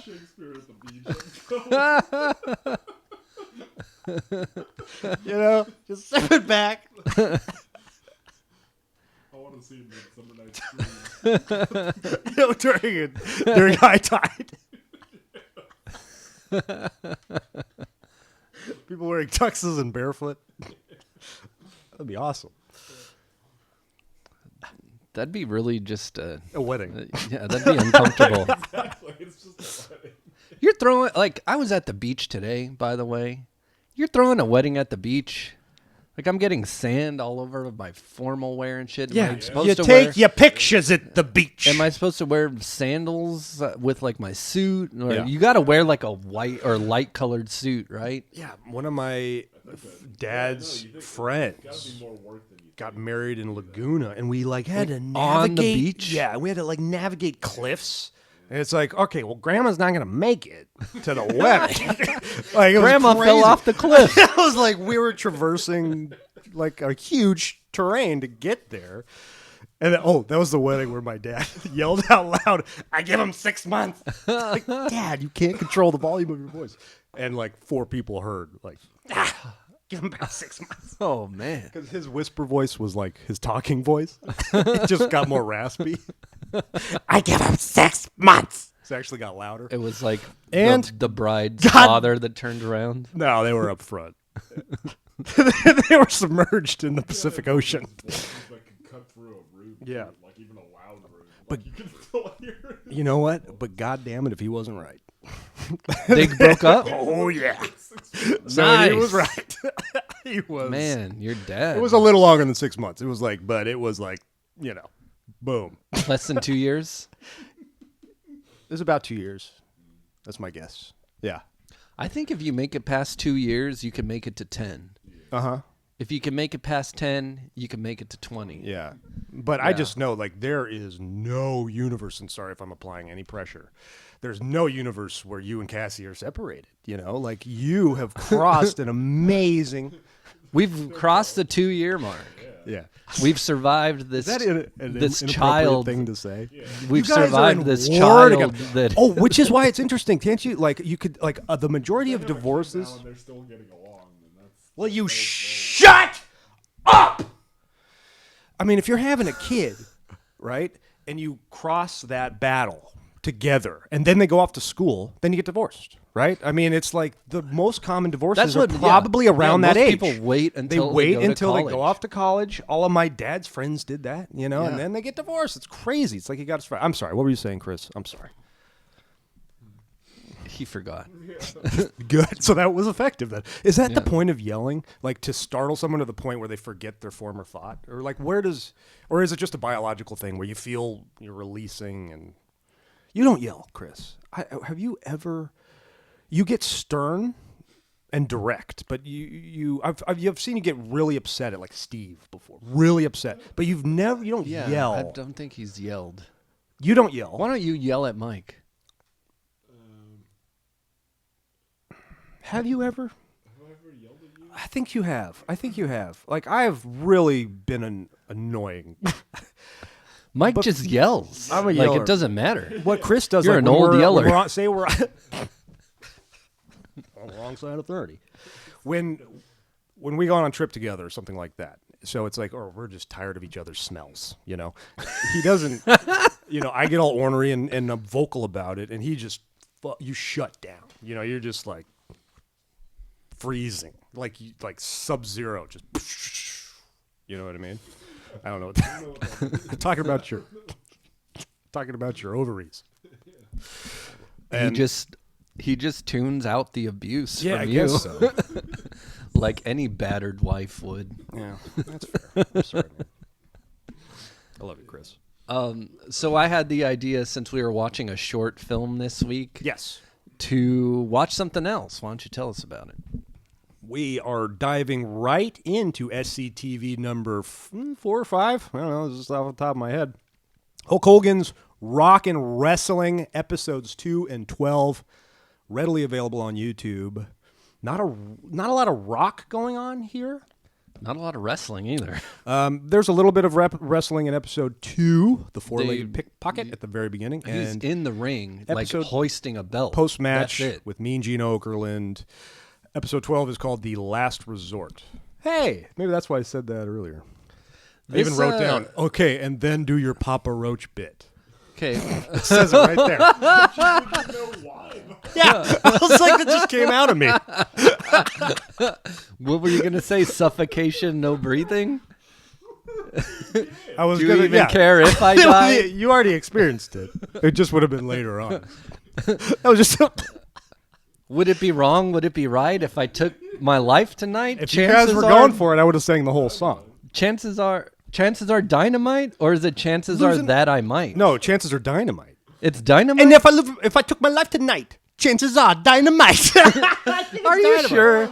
Shakespeare at the beach. Just sipping back. I want to see Midsummer Night's Dream. during high tide. People wearing tuxes and barefoot. That'd be awesome. That'd be really just A wedding. yeah, that'd be uncomfortable. Exactly. It's just a wedding. You're throwing I was at the beach today, by the way. You're throwing a wedding at the beach. Like I'm getting sand all over my formal wear and shit. Am Yeah, I supposed you to take wear, your pictures at the beach. Am I supposed to wear sandals with like my suit? Or Yeah. You got to wear like a white or light colored suit, right? Yeah, one of my dad's Gotta friends be more work than you got married in Laguna, and we like had to navigate on the beach? Yeah, we had to like navigate cliffs. And it's like, okay, well, Grandma's not gonna make it to the wedding. Like, it was Grandma crazy. fell off the cliff. It was like we were traversing like a huge terrain to get there. And that was the wedding where my dad yelled out loud, "I give him 6 months." Like, Dad, you can't control the volume of your voice. And like 4 people heard, like, give him about 6 months. Oh man. Because his whisper voice was like his talking voice. It just got more raspy. I give him 6 months. It actually got louder. It was like And the bride's father that turned around. No, they were up front. They were submerged in the Pacific Ocean. that can cut through a room. Yeah. Like even a loud room. But- Like you can still hear it. You know what? But God damn it if he wasn't right. They broke up. Oh, yeah. So Nice. he was right. He was. Man, your dad. It was a little longer than 6 months. It was like, boom. less than 2 years. It was about 2 years. That's my guess. Yeah. I think if you make it past 2 years, you can make it to 10. Uh-huh. If you can make it past 10, you can make it to 20. Yeah. But I just know, like, there is no universe, and sorry if I'm applying any pressure, there's no universe where you and Cassie are separated, you know? Like, you have crossed an amazing... We've crossed the 2-year mark. Yeah. We've survived this. Is that an this inappropriate child thing to say? We've You guys are survived in this war child together. that. Oh, which is why it's interesting. Can't you, like, you could, like, the majority of Now divorces... and they're still getting along. And that's Well, you shut up! I mean, if you're having a kid, right, and you cross that battle together, and then they go off to school, then you get divorced, right? I mean, it's like the most common divorces are probably around that most age. people wait until they wait go to until they go college. off to college. All of my dad's friends did that, you know, Yeah. and then they get divorced. It's crazy. It's like you got to. I'm sorry. What were you saying, Chris? I'm sorry. He forgot. Good. So that was effective then. Is that the point of yelling? Like to startle someone to the point where they forget their former thought? Or like or is it just a biological thing where you feel you're releasing and you don't yell, Chris. Have you ever, you get stern and direct, but I've seen you get really upset at like Steve before, really upset, but you don't Yeah, yell. I don't think he's yelled. You don't yell. Why don't you yell at Mike? Have you ever? Have I ever yelled at you? I think you have. Like, I have really been annoying. Mike just yells. I'm a like yeller. it doesn't matter. What Chris does, You're like, an when old we're- yeller. when we're on, say we're on the wrong side of 30. When we go on a trip together or something like that, so it's like, oh, we're just tired of each other's smells, you know? He doesn't, you know, I get all ornery and I'm vocal about it, and he just, you shut down. You know, you're just like freezing, like Sub-Zero, just, you know what I mean? I don't know. I'm talking about your ovaries. And He just tunes out the abuse yeah, from I you, guess so. like any battered wife would. Yeah, that's fair. I'm sorry, man. I love you, Chris. So I had the idea, since we were watching a short film this week, Yes. to watch something else. Why don't you tell us about it? We are diving right into SCTV number 4 or 5. I don't know, this is off the top of my head. Hulk Hogan's Rock and Wrestling, episodes 2 and 12, readily available on YouTube. Not a lot of rock going on here. Not a lot of wrestling either. There's a little bit of wrestling in episode 2, the four-legged pickpocket at the very beginning. He's And in the ring, like episode- hoisting a belt. post-match That's it. with Mean Gene Okerlund. Episode 12 is called The Last Resort. Hey, maybe that's why I said that earlier. I even wrote down, okay, and then do your Papa Roach bit. Okay, It says it right there. Yeah, I was like, it just came out of me. what were you gonna say? Suffocation, no breathing. I was Do gonna you even yeah. care if I die? You already experienced it. It just would have been later on. That was just Would it be wrong? Would it be right if I took my life tonight? If you guys were going for it, I would have sang the whole song. Chances are dynamite, or is it chances are that I might? No, chances are dynamite. It's dynamite. And if I took my life tonight, chances are dynamite. Are you sure?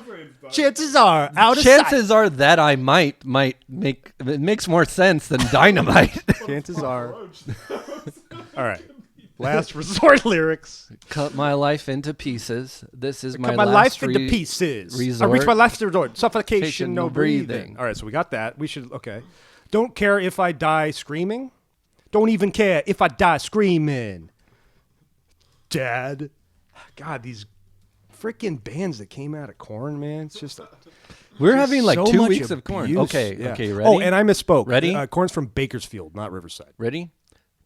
Chances are out of Chances sight. are that I might make it makes more sense than dynamite. Chances are. All right. Last resort lyrics. Cut my life into pieces. This is my Cut my last life into pieces. resort. I reach my last resort. Suffocation, no no breathing. breathing. All right, so we got that. We should, okay. Don't care if I die screaming. Don't even care if I die screaming. Dad. God, these freaking bands that came out of Korn, man. It's just. We're having like so 2 much weeks of corn. abuse. Okay, Yeah. okay, ready? Oh, and I misspoke. Ready? Korn's from Bakersfield, not Riverside. Ready?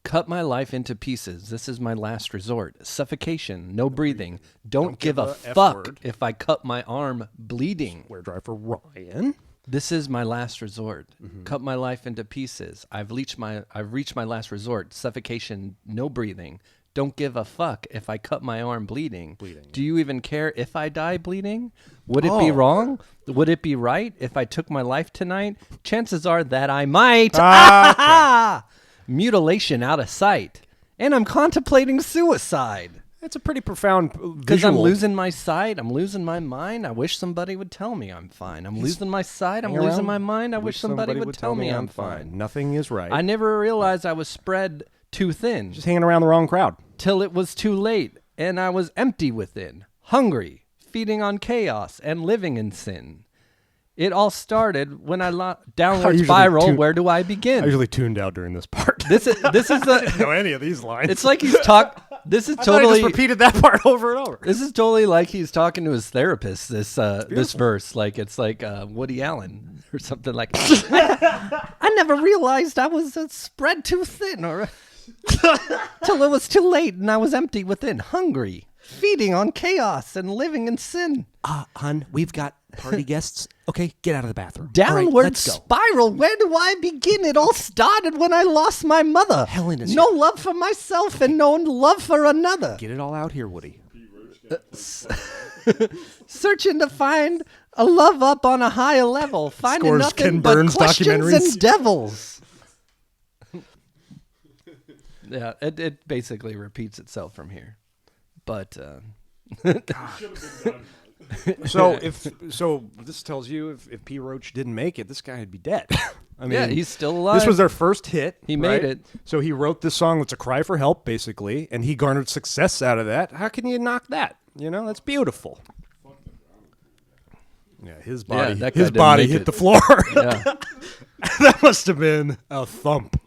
Cut my life into pieces. This is my last resort. Suffocation, no breathing. Don't give a F fuck word. if I cut my arm bleeding. Where drive for Ryan. This is my last resort. Mm-hmm. Cut my life into pieces. I've reached my last resort. Suffocation, no breathing. Don't give a fuck if I cut my arm bleeding. Do you even care if I die bleeding? Would it be wrong? Would it be right if I took my life tonight? Chances are that I might. Mutilation out of sight. And I'm contemplating suicide. It's a pretty profound Because I'm visual. losing my sight. I'm losing my mind. I wish somebody would tell me I'm fine. I'm losing my sight. I'm Hang losing around. my mind. I wish somebody would tell me I'm fine. Nothing is right. I never realized I was spread too thin Just hanging around the wrong crowd. till it was too late and I was empty within, hungry, feeding on chaos and living in sin. It all started when I downward usually spiral. tune- Where do I begin? I usually tuned out during this part. This is the. know any of these lines. It's like he's This is I thought I totally. just repeated that part over and over. This is totally like he's talking to his therapist. This verse, like it's like Woody Allen or something like. I never realized I was spread too thin, or till it was too late and I was empty within, hungry, feeding on chaos and living in sin. Hun, we've got party guests. Okay, get out of the bathroom. Downward All right, let's go. spiral. Where do I begin? It all started when I lost my mother. Helen is no love for myself and no love for another. Get it all out here, Woody. Searching to find a love up on a higher level, finding Scores nothing Ken but Burns questions documentaries. and devils. Yeah, it basically repeats itself from here, but So this tells you if P. Roach didn't make it, this guy would be dead. I mean, yeah, he's still alive. this was their first hit. He made right? it. So he wrote this song that's a cry for help, basically, and he garnered success out of that. How can you knock that? You know, that's beautiful. Yeah, his body, that guy his didn't body make hit it. the floor. Yeah. That must have been a thump.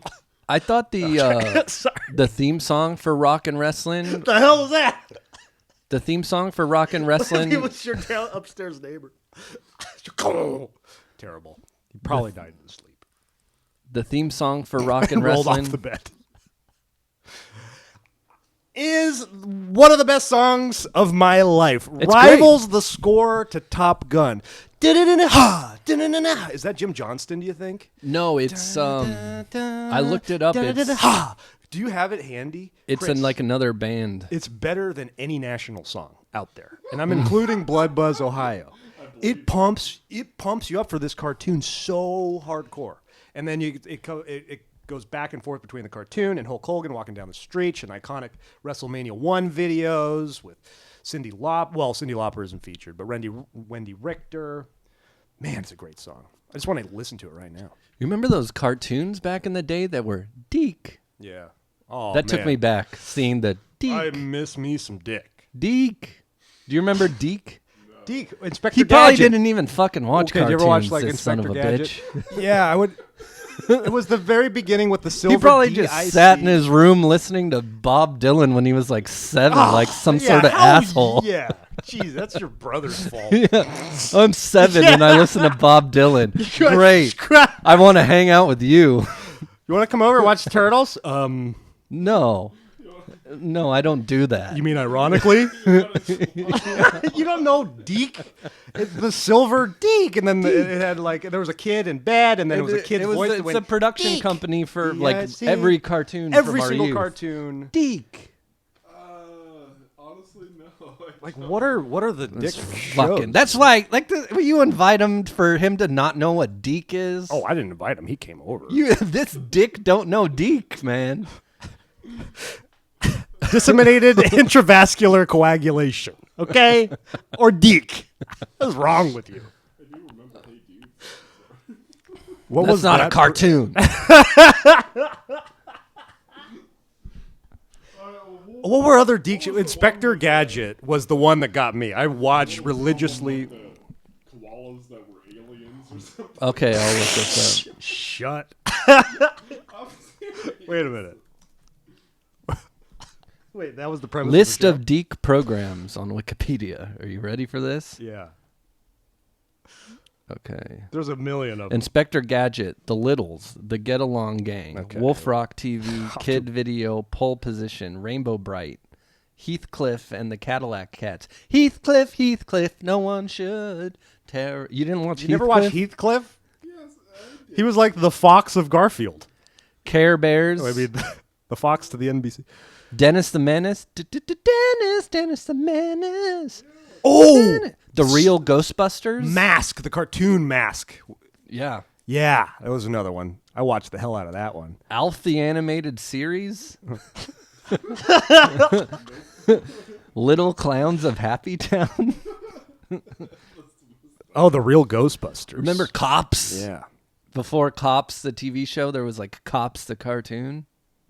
I thought the theme song for Rock and Wrestling, What the hell was that? the theme song for Rock and Wrestling, It was your upstairs neighbor. Terrible. He probably died in his sleep. the theme song for Rock and Rolled Wrestling. off the bed. Is one of the best songs of my life. It's Rivals the score to Top Gun. Is that Jim Johnston, do you think? No, it's I looked it up. Do you have it handy? It's Chris, in like another band. it's better than any national song out there. And I'm including Blood Buzz Ohio. It pumps you up for this cartoon so hardcore. And then it goes back and forth between the cartoon and Hulk Hogan walking down the street and iconic WrestleMania 1 videos with Cyndi Lauper. Well, Cyndi Lauper isn't featured, but Wendy Richter. Man, it's a great song. I just want to listen to it right now. You remember those cartoons back in the day that were Deke? Yeah. Oh, That took man. me back, seeing the Deke. I miss me some dick. Deke. Do you remember Deke? Deke, Inspector He probably Gadget. didn't even fucking watch Okay, did cartoons. you ever watch like this son of Inspector a Gadget? bitch. Yeah, I would. It was the very beginning with the silver. He probably just DIC. sat in his room listening to Bob Dylan when he was like 7, like some sort of asshole. Yeah, jeez, that's your brother's fault. I'm 7 and I listen to Bob Dylan. Great. I want to hang out with you. You want to come over and watch Turtles? No. No, I don't do that. You mean ironically? You don't know Deke? It's the silver Deke, and then it had like there was a kid in bed, and then it was a kid's voice. that It's went, a production "Deke." company for Yeah, like see? every cartoon Every from our single youth. cartoon. Deke. Honestly, no. I Like, what are the dick Fucking. shows? That's why, like, when you invite him for him to not know what Deke is. Oh, I didn't invite him. He came over. This dick don't know Deke, man. Disseminated intravascular coagulation. Okay? Or Deke. What's wrong with you? I do remember Hey Dude. What That's was not that? a cartoon. What were other Deke shows? Inspector Gadget was the one that got me. I watched religiously. The koalas that were aliens or something. Okay, I'll look this up. Shut. Wait a minute. Wait, that was the premise. List of of Deke programs on Wikipedia. Are you ready for this? the show? Yeah. Okay. There's a million of them. Inspector Gadget, The Littles, The Get Along Gang, Okay. Wolf Rock TV, Kid Video, Pole Position, Rainbow Bright, Heathcliff and the Cadillac Cats. Heathcliff, no one should. You didn't watch You Heathcliff? never watched Heathcliff? Yes, I did. He was like the fox of Garfield. Care Bears, I mean, the fox to the NBC. Dennis the Menace, Dennis the Menace. Oh, The Real Ghostbusters. Mask, the cartoon Mask. Yeah. Yeah, that was another one. I watched the hell out of that one. Alf the Animated Series. Little Clowns of Happy Town. Oh, the real Ghostbusters. Remember Cops? Yeah. Before Cops, the TV show, there was like Cops, the cartoon.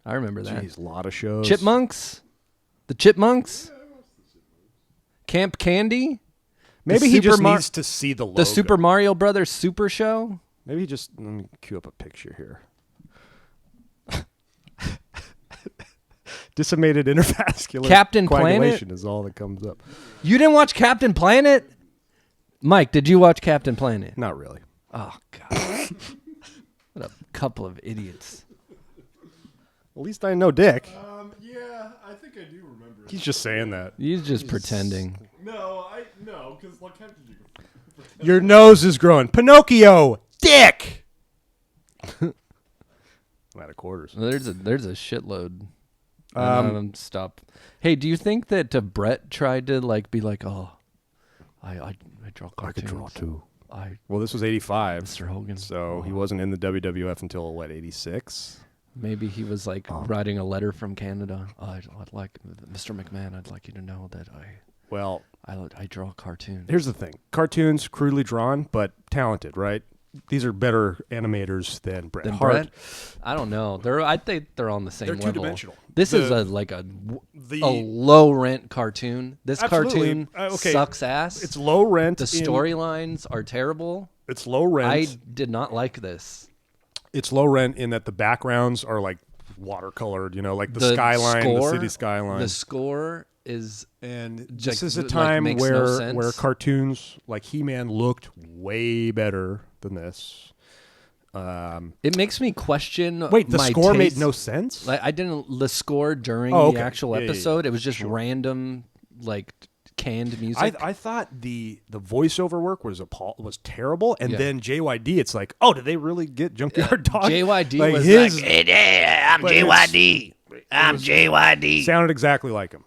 I remember that. Jeez, a lot of shows. Chipmunks? The Chipmunks? Camp Candy? Maybe The he just Super Mar- needs to see the logo. The Super Mario Brothers Super Show? Maybe just let me cue up a picture here. Disseminated intravascular Captain coagulation Planet? is all that comes up. You didn't watch Captain Planet? Mike, did you watch Captain Planet? Not really. Oh, God. What a couple of idiots. At least I know Dick. Yeah, I think I do remember it. He's just saying that. He's just pretending. No, because like how did you? Your nose is growing. Pinocchio, Dick. I'm out of quarters. There's a shitload. Stop. Hey, do you think that Brett tried to like be like, oh, I draw cartoons. I could draw too. I Well, this was '85, Mr. Hogan. so he wasn't in the WWF until what, '86? Maybe he was like writing a letter from Canada. I'd like Mr. McMahon. I'd like you to know that Well, I draw cartoons. here's the thing: cartoons, crudely drawn, but talented, right? These are better animators than Bret Then Hart. Brett, I don't know. I think they're on the same They're level. two-dimensional. This is The- a low rent cartoon. This Absolutely. cartoon Okay. sucks ass. It's low rent. The storylines are terrible. It's low rent. I did not like this. It's low rent in that the backgrounds are like watercolored. You know, like the skyline, score, the city skyline. The score is And like, this is a like, time makes no where sense. cartoons like He-Man looked way better than this. It makes me question. Wait, the my score made taste. no sense? Like I didn't the score during Oh, the okay. actual Yeah, yeah, episode. yeah. It was just random, like canned music. I thought the voiceover work was terrible, and Yeah. then JYD, it's like, oh, did they really get Junkyard Dog? JYD like was his like, "Hey, I'm but his- JYD. I'm JYD." sounded exactly like him.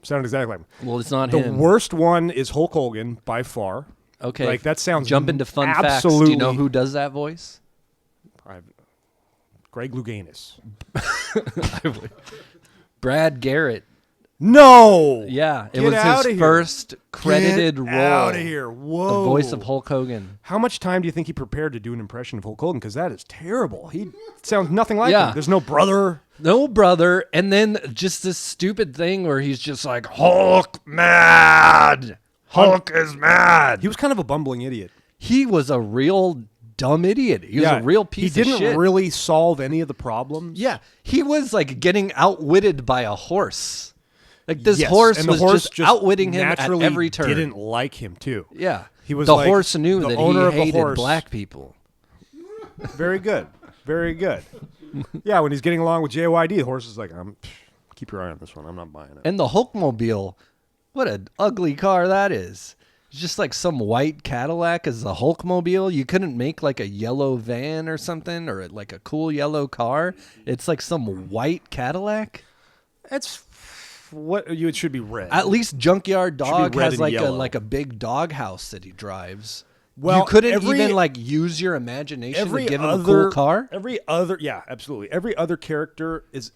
Well, it's not The him. worst one is Hulk Hogan by far. Okay, like that sounds Jump into fun facts. absolutely. Do you know who does that voice? Greg Louganis. Brad Garrett. No. Yeah, it Get was outta his here. first credited Get role. out of here! Whoa. The voice of Hulk Hogan. How much time do you think he prepared to do an impression of Hulk Hogan? Because that is terrible. He sounds nothing like Yeah. him. There's no brother. No brother, and then just this stupid thing where he's just like Hulk mad. Hulk is mad. He was kind of a bumbling idiot. He was a real dumb idiot. He was a real piece He of didn't shit. really solve any of the problems. Yeah, he was like getting outwitted by a horse. Like this Yes, horse and the was horse just outwitting him at naturally every turn. Didn't like him too. Yeah, He was the like horse knew the that owner of he the hated horse. black people. Very good. Very good. Yeah, when he's getting along with JYD, the horse is like, keep your eye on this one. I'm not buying it. And the Hulkmobile, what an ugly car that is. It's just like some white Cadillac as the Hulkmobile. You couldn't make like a yellow van or something, or like a cool yellow car. It's like some white Cadillac. It's it should be red. At least Junkyard Dog red has and like yellow. a big dog house that he drives. Well, you couldn't every- even like use your imagination to every give him other a cool car. Absolutely. Every other character is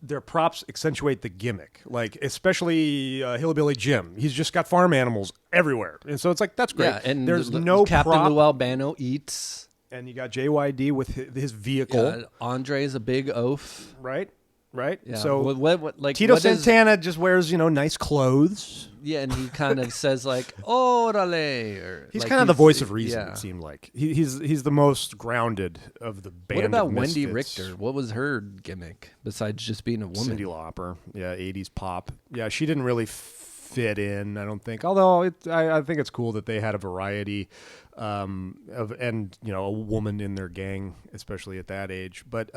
their props accentuate the gimmick. Like especially Hillbilly Jim, he's just got farm animals everywhere, and so it's like that's great. Yeah, and there's no Captain prop, Lou Albano eats. and you got JYD with his vehicle, Andre's a big oaf. right? Right. Yeah. So what like Tito what is- Santana just wears nice clothes. yeah, and he kind of says like "Orale," or He's like kind of the voice of reason. Yeah. It seemed like he's the most grounded of the band. What about of Wendy misfits. Richter? What was her gimmick besides just being a woman? Cyndi Lauper, yeah, 80s pop. Yeah, she didn't really fit in, I don't think. Although I think it's cool that they had a variety of a woman in their gang, especially at that age. But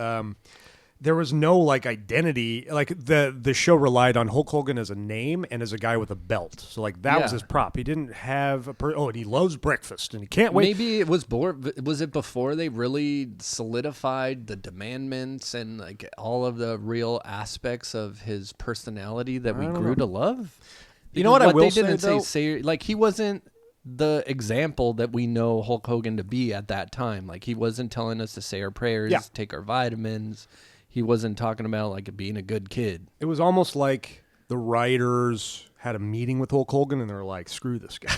there was no like identity. Like the show relied on Hulk Hogan as a name and as a guy with a belt. So like that was Yeah. his prop. He didn't have and he loves breakfast and he can't wait. Maybe it was was it before they really solidified the demandments and like all of the real aspects of his personality that we grew to love? You know what I will they say, didn't though? say like he wasn't the example that we know Hulk Hogan to be at that time. Like he wasn't telling us to say our prayers, Yeah. take our vitamins. He wasn't talking about like being a good kid. It was almost like the writers had a meeting with Hulk Hogan and they're like, screw this guy.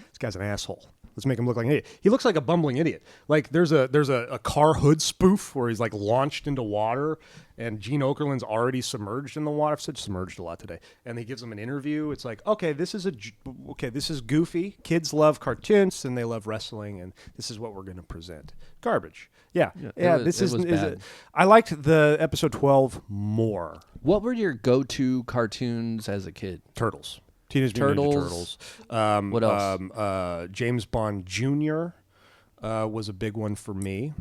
This guy's an asshole. Let's make him look like an idiot. He looks like a bumbling idiot. Like there's a car hood spoof where he's like launched into water and Gene Okerlund's already submerged in the water. I've said submerged a lot today. And he gives him an interview. It's like, okay, this is goofy. Kids love cartoons and they love wrestling and this is what we're going to present. Garbage. Yeah. it was bad. I liked the episode 12 more. What were your go-to cartoons as a kid? Turtles. Teenage Mutant Ninja Turtles. Turtles. What else? James Bond Jr. Was a big one for me.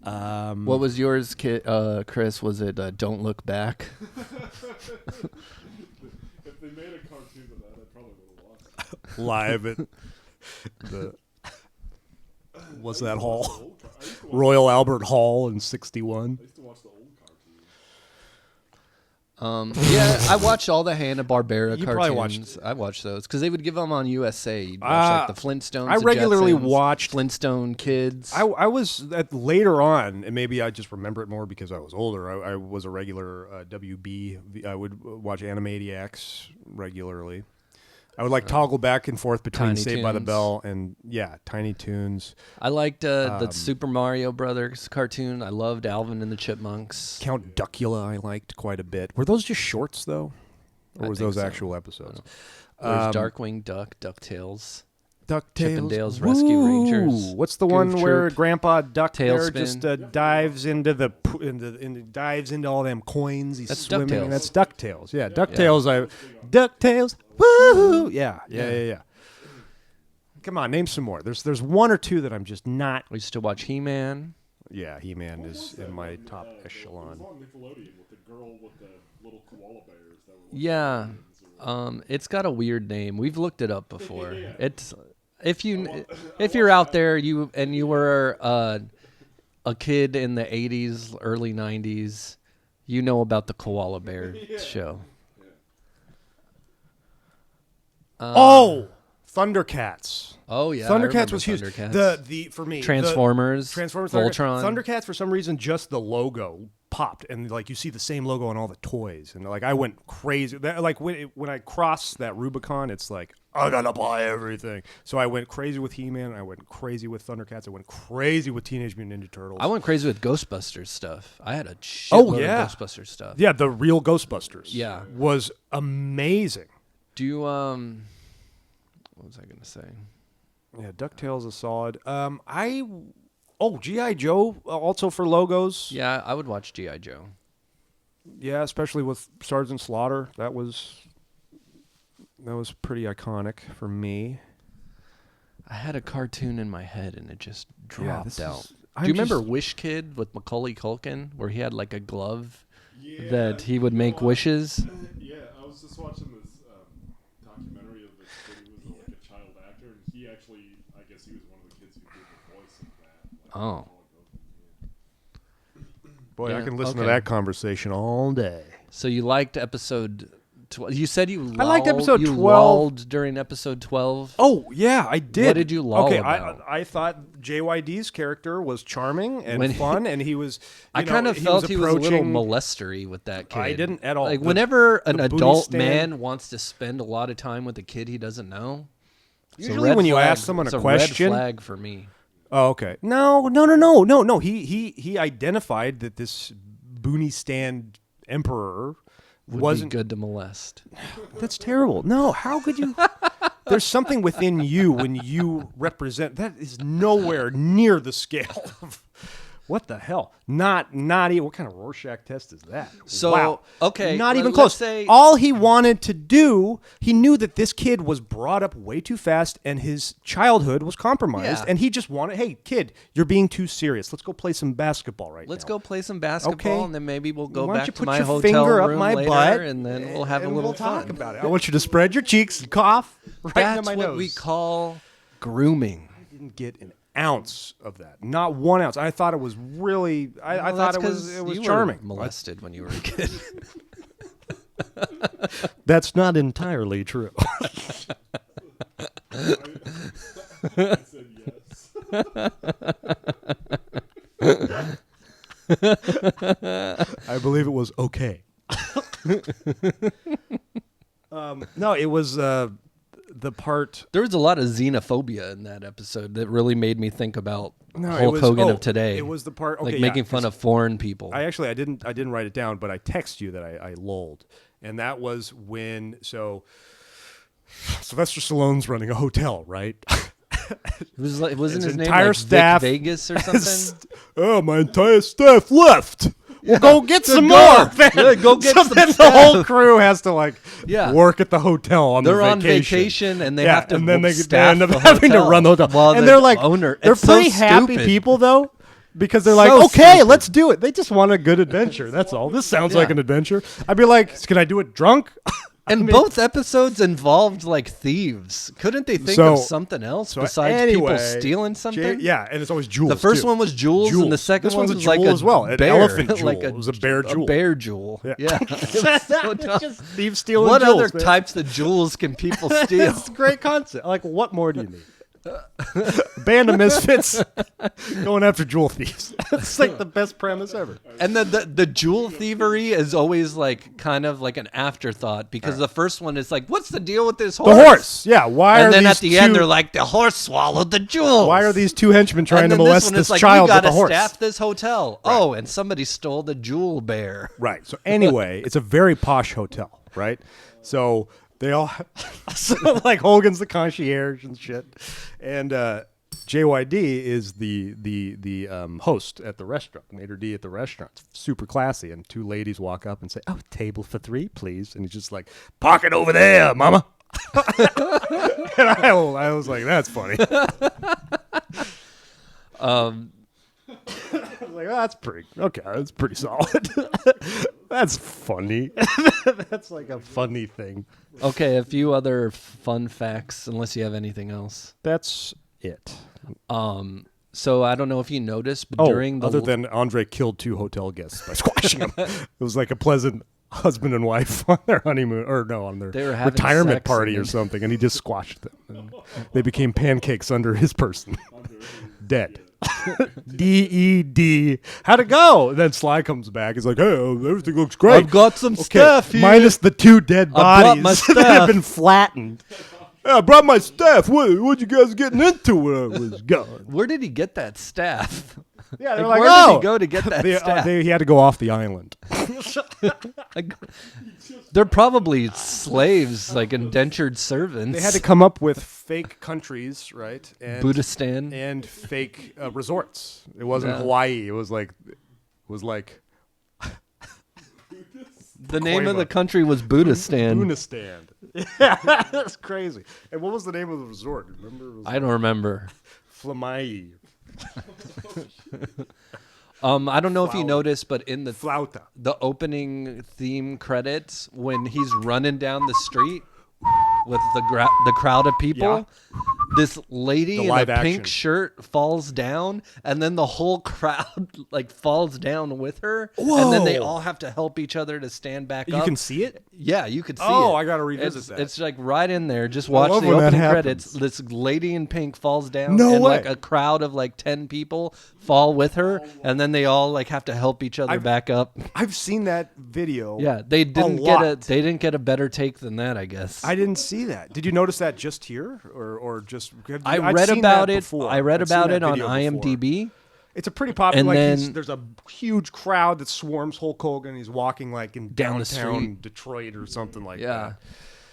What was yours, Chris? Was it Don't Look Back? If they made a cartoon of that, I probably would have watched it. Live at the what's that hall? I used to watch, Royal Albert Hall in '61. I used to watch the old cartoons. Yeah, I watched all the Hanna-Barbera You cartoons. probably watched- I watched those because they would give them on USA. You'd watch like the Flintstones. I the regularly Jetsons, watched- Flintstone Kids. I was later on, and maybe I just remember it more because I was older. I was a regular WB. I would watch Animaniacs regularly. I would like toggle back and forth between Tiny Saved by the Toons. Bell and Tiny Toons. I liked the Super Mario Brothers cartoon. I loved Alvin and the Chipmunks. Count Duckula I liked quite a bit. Were those just shorts though, or I was think those so. actual episodes? There's Darkwing Duck, DuckTales. DuckTales, Chippendales Rescue Rangers. What's the one Goof where Troop. Grandpa Duck there Tailspin. just dives into dives into all them coins? He's That's swimming. DuckTales. That's DuckTales. Yeah, DuckTales. DuckTales. Woo! Yeah. Come on, name some more. There's one or two that I'm just not. We used to watch He-Man. Yeah, He-Man is in my top It echelon. was on Nickelodeon with the girl with the little koala bears. That were like Yeah. aliens or- It's got a weird name. We've looked it up before. It's if you're out there you were a kid in the 80s, early 90s, you know about the Koala Bear show. Thundercats. Oh yeah, I Thundercats remember was huge. Thundercats. The for me Transformers, Transformers, Voltron. Thundercats for some reason just the logo popped and like you see the same logo on all the toys and like I went crazy. Like when I crossed that Rubicon, it's like I gotta buy everything. So I went crazy with He-Man. I went crazy with Thundercats. I went crazy with Teenage Mutant Ninja Turtles. I went crazy with Ghostbusters stuff. I had a shitload yeah. of Ghostbusters stuff. yeah, the real Ghostbusters. Yeah. was amazing. Do you what was I gonna say? Yeah, DuckTales is solid. G.I. Joe also for logos. Yeah, I would watch G.I. Joe. Yeah, especially with Sergeant Slaughter. That was pretty iconic for me. I had a cartoon in my head and it just dropped this out. is- Do I'm you remember just- Wish Kid with Macaulay Culkin, where he had like a glove Yeah, that he would make wishes? Yeah, I was just watching this documentary of this kid who was like a child actor, and he actually, I guess he was one of the kids who did the voice of that. Like, Oh. Boy, I Yeah, can listen to okay. that conversation all day. So you liked episode 12. You said you lulled, I liked episode 12. lulled during episode 12. Oh yeah, I did. What did you lull okay, about? I thought JYD's character was charming and fun, and he was. I kind of felt he was a little approaching- molestery with that kid. I didn't at all. Like The- whenever an the booty adult stand- man wants to spend a lot of time with a kid he doesn't know. it's a Usually red when you flag. ask someone It's a a question- red flag for me. Oh, okay. No. He identified that this boonie stand emperor Would wasn't be good to molest. That's terrible. No, how could you? There's something within you when you represent. That is nowhere near the scale of. What the hell? Not even. What kind of Rorschach test is that? So, wow. okay, not even let's close. say- All he wanted to do, he knew that this kid was brought up way too fast and his childhood was compromised, Yeah. and he just wanted, hey, kid, you're being too serious. Let's go play some basketball right Let's now. go play some basketball, Okay. and then maybe we'll go Why don't back you to put my your hotel finger up room my later, butt, and then we'll have a and little we'll talk fun. about it. I want you to spread your cheeks and cough right That's into my what nose. we call grooming. Didn't get an ounce of that. Not 1 ounce. I thought it was really. I Well, thought that's it 'cause was you charming. Were molested when you were a kid. That's not entirely true. I said yes. I believe it was okay. No, it was the part. There was a lot of xenophobia in that episode that really made me think about No, it Hulk was- Hogan oh, of today. It was the part. Okay, like yeah, making fun 'cause of foreign people. I didn't write it down, but I text you that I lulled, and that was when Sylvester Stallone's running a hotel, right? It was like, wasn't His his name entire like staff- Vic Vegas or something? Oh, my entire staff left. We'll go get some go. more. Yeah, go get so some then the staff. whole crew has to Yeah. work at the hotel on They're their on vacation and they have to and then they staff end up the having to hotel run the hotel. while and the they're like, owner- they're it's so pretty happy stupid. people though, because they're So like, okay, stupid. let's do it. They just want a good adventure. That's all. This sounds like Yeah. an adventure. I'd be like, can I do it drunk? And both episodes involved like thieves. Couldn't they think So- of something else So besides anyway, people stealing something? yeah, and it's always jewels. The first too. one was jewels, and the second This one one's was a like jewel a as well. An bear, elephant jewel. like It was a bear jewel. A bear jewel. Yeah. Just thieves stealing What jewels, other man. types of jewels can people steal? It's a great concept. Like, what more do you need? Band of misfits going after jewel thieves. It's like the best premise ever. And the jewel thievery is always like kind of like an afterthought because the first one is like, what's the deal with this horse? The horse. Yeah. Why And are then these at the end two- they're like, the horse swallowed the jewels. Why are these two henchmen trying and to then molest one this is like, child we with gotta a horse? staff this hotel. Oh, and somebody stole the jewel bear. Right. So anyway, it's a very posh hotel, right? So they all, so like Hogan's the concierge and shit, and JYD is the host at the restaurant, maitre d' at the restaurant. It's super classy, and two ladies walk up and say, "Oh, table for three, please," and he's just like, "Park it over there, mama." And I was like, "That's funny." I was like, oh, that's pretty okay. That's pretty solid. That's funny. That's like a funny thing. Okay, a few other fun facts, unless you have anything else. That's it. So I don't know if you noticed, but Oh, during the other than Andre killed two hotel guests by squashing them, it was like a pleasant husband and wife on their honeymoon, or no, on their They were having retirement sex party and or then- something, and he just squashed them. And they became pancakes under his person, dead. DED. How'd it go? And then Sly comes back. He's like, "Hey, everything looks great. I've got some Okay, stuff here. minus the two dead I brought bodies my that have stuff." been flattened." "Yeah, I brought my staff. What you guys getting into when I was gone?" Where did he get that staff? Yeah, they're Like, like, where "Oh, did he go to get that staff? he had to go off the island." Like, they're probably slaves, like indentured servants. They had to come up with fake countries, right? And Buddhistan. and fake resorts. It wasn't Yeah. Hawaii. It was like The name of Koima. the country was Buddhistan. Bunistan. Yeah, that's crazy. And what was the name of the resort? Remember? It was I don't remember. Flamai. I don't know if you Flower. noticed, but in the Flauta. opening theme credits, when he's running down the street with the crowd of people, this lady The in a live pink action. shirt falls down, and then the whole crowd like falls down with her, and then they Whoa. all have to help each other to stand back You up. can see it? Yeah, you could see it. Oh, I gotta revisit it's, that. It's like right in there. Just watch love the when that opening happens. credits. This lady in pink falls down, No and way. like a crowd of like 10 people fall with her, and then they all like have to help each other back up. I've seen that video. Yeah, they didn't get a better take than that, I guess. I didn't see that. Did you notice that just here, or just? I I'd read seen about that it. before. I read I'd seen about that it on video before. IMDb. It's a pretty popular. And Like then- there's a huge crowd that swarms Hulk Hogan. He's walking like in Down the downtown street. Detroit or something like Yeah.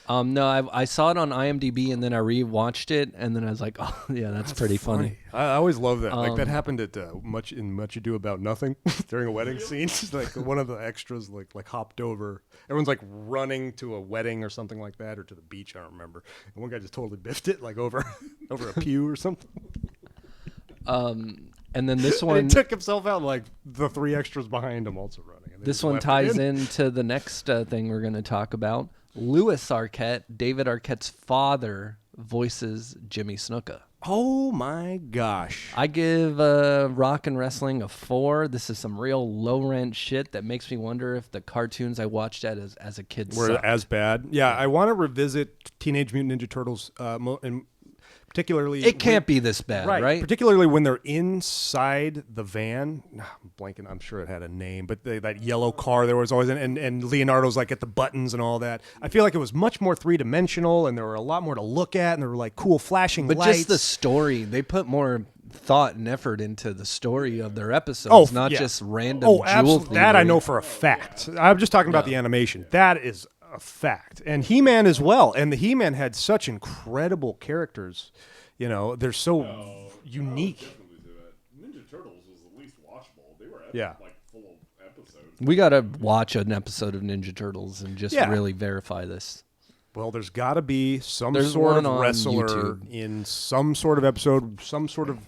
that. No, I saw it on IMDb, and then I rewatched it, and then I was like, oh, yeah, that's pretty funny. I always love that. Like that happened at Much Ado About Nothing during a wedding scene. Like one of the extras like hopped over. Everyone's like running to a wedding or something like that, or to the beach. I don't remember. And one guy just totally biffed it like over over a pew or something. And then this And one, he took himself out. Like the three extras behind him also running. And they this just one left it ties in. into the next thing we're going to talk about. Louis Arquette, David Arquette's father, voices Jimmy Snuka. Oh my gosh! I give Rock and Wrestling a 4. This is some real low rent shit that makes me wonder if the cartoons I watched as a kid Were sucked. as bad. Yeah, I want to revisit Teenage Mutant Ninja Turtles, and particularly. It can't be this bad, right? Particularly when they're inside the van. I'm blanking. I'm sure it had a name, but that yellow car there was always, and Leonardo's like at the buttons and all that. I feel like it was much more 3-dimensional, and there were a lot more to look at, and there were like cool flashing But lights. just the story, they put more thought and effort into the story of their episodes, not yeah. just random jewel absolutely. That I thievery. know for a fact. I'm just talking about the animation. That is a fact. And He-Man as well. And the He-Man had such incredible characters. You know, they're so unique. Definitely do that. Ninja Turtles was the least watchable. They were Yeah. like full of episodes. We got to watch an episode of Ninja Turtles and just Yeah. really verify this. Well, there's got to be some There's sort one of on wrestler YouTube. in some sort of episode, some sort of,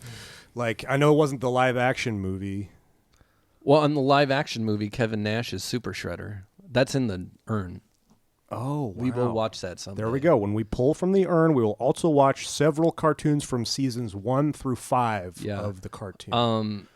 like, I know it wasn't the live action movie. Well, in the live action movie, Kevin Nash is Super Shredder. That's in the urn. Oh, wow. We will watch that someday. There we go. When we pull from the urn, we will also watch several cartoons from seasons 1 through 5 Yeah. of the cartoon.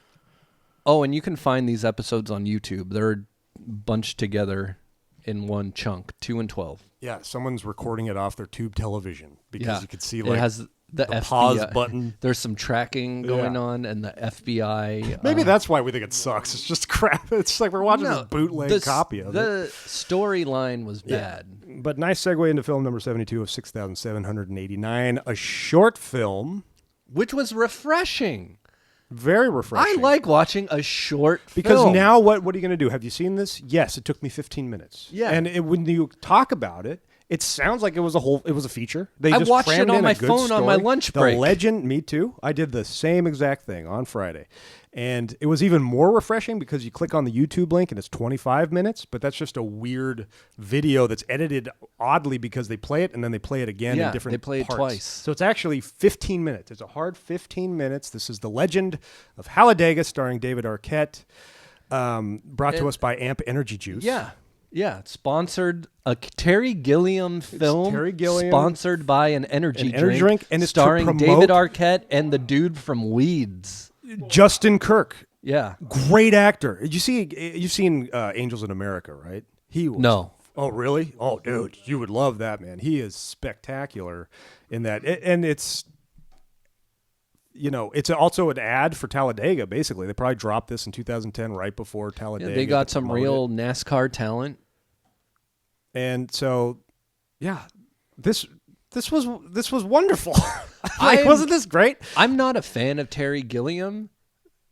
Oh, and you can find these episodes on YouTube. They're bunched together in one chunk, 2 and 12. Yeah, someone's recording it off their tube television because Yeah. you could see it like has the FBI. pause button. There's some tracking going Yeah. on, and the FBI. Maybe that's why we think it sucks. It's just crap. It's like we're watching this bootleg copy of it. The storyline was bad. But nice segue into film number 72 of 6,789, a short film, Which was refreshing. very refreshing. I like watching a short because film. now what are you going to do? Have you seen this? Yes, it took me 15 minutes. Yeah. And when you talk about it, it sounds like it was a feature. They I just watched crammed it on in a my good phone on my story. lunch break. The Legend, me too. I did the same exact thing on Friday. And it was even more refreshing because you click on the YouTube link and it's 25 minutes, but that's just a weird video that's edited oddly because they play it and then they play it again Yeah, in different they play it parts. twice. So it's actually 15 minutes. It's a hard 15 minutes. This is The Legend of Hallowdega starring David Arquette, brought to us by Amp Energy Juice. Yeah, sponsored a Terry Gilliam film. Terry Gilliam. Sponsored by an energy drink, and it's to starring promote- David Arquette and the dude from Weeds. Justin Kirk. Yeah. Great actor. You've seen Angels in America, right? He was, No. Oh, really? Oh, dude, you would love that, man. He is spectacular in that. And it's, it's also an ad for Talladega, basically. They probably dropped this in 2010 right before Talladega. They got to some promote real it. NASCAR talent. And so, yeah, this was wonderful. Wasn't this great? I'm not a fan of Terry Gilliam.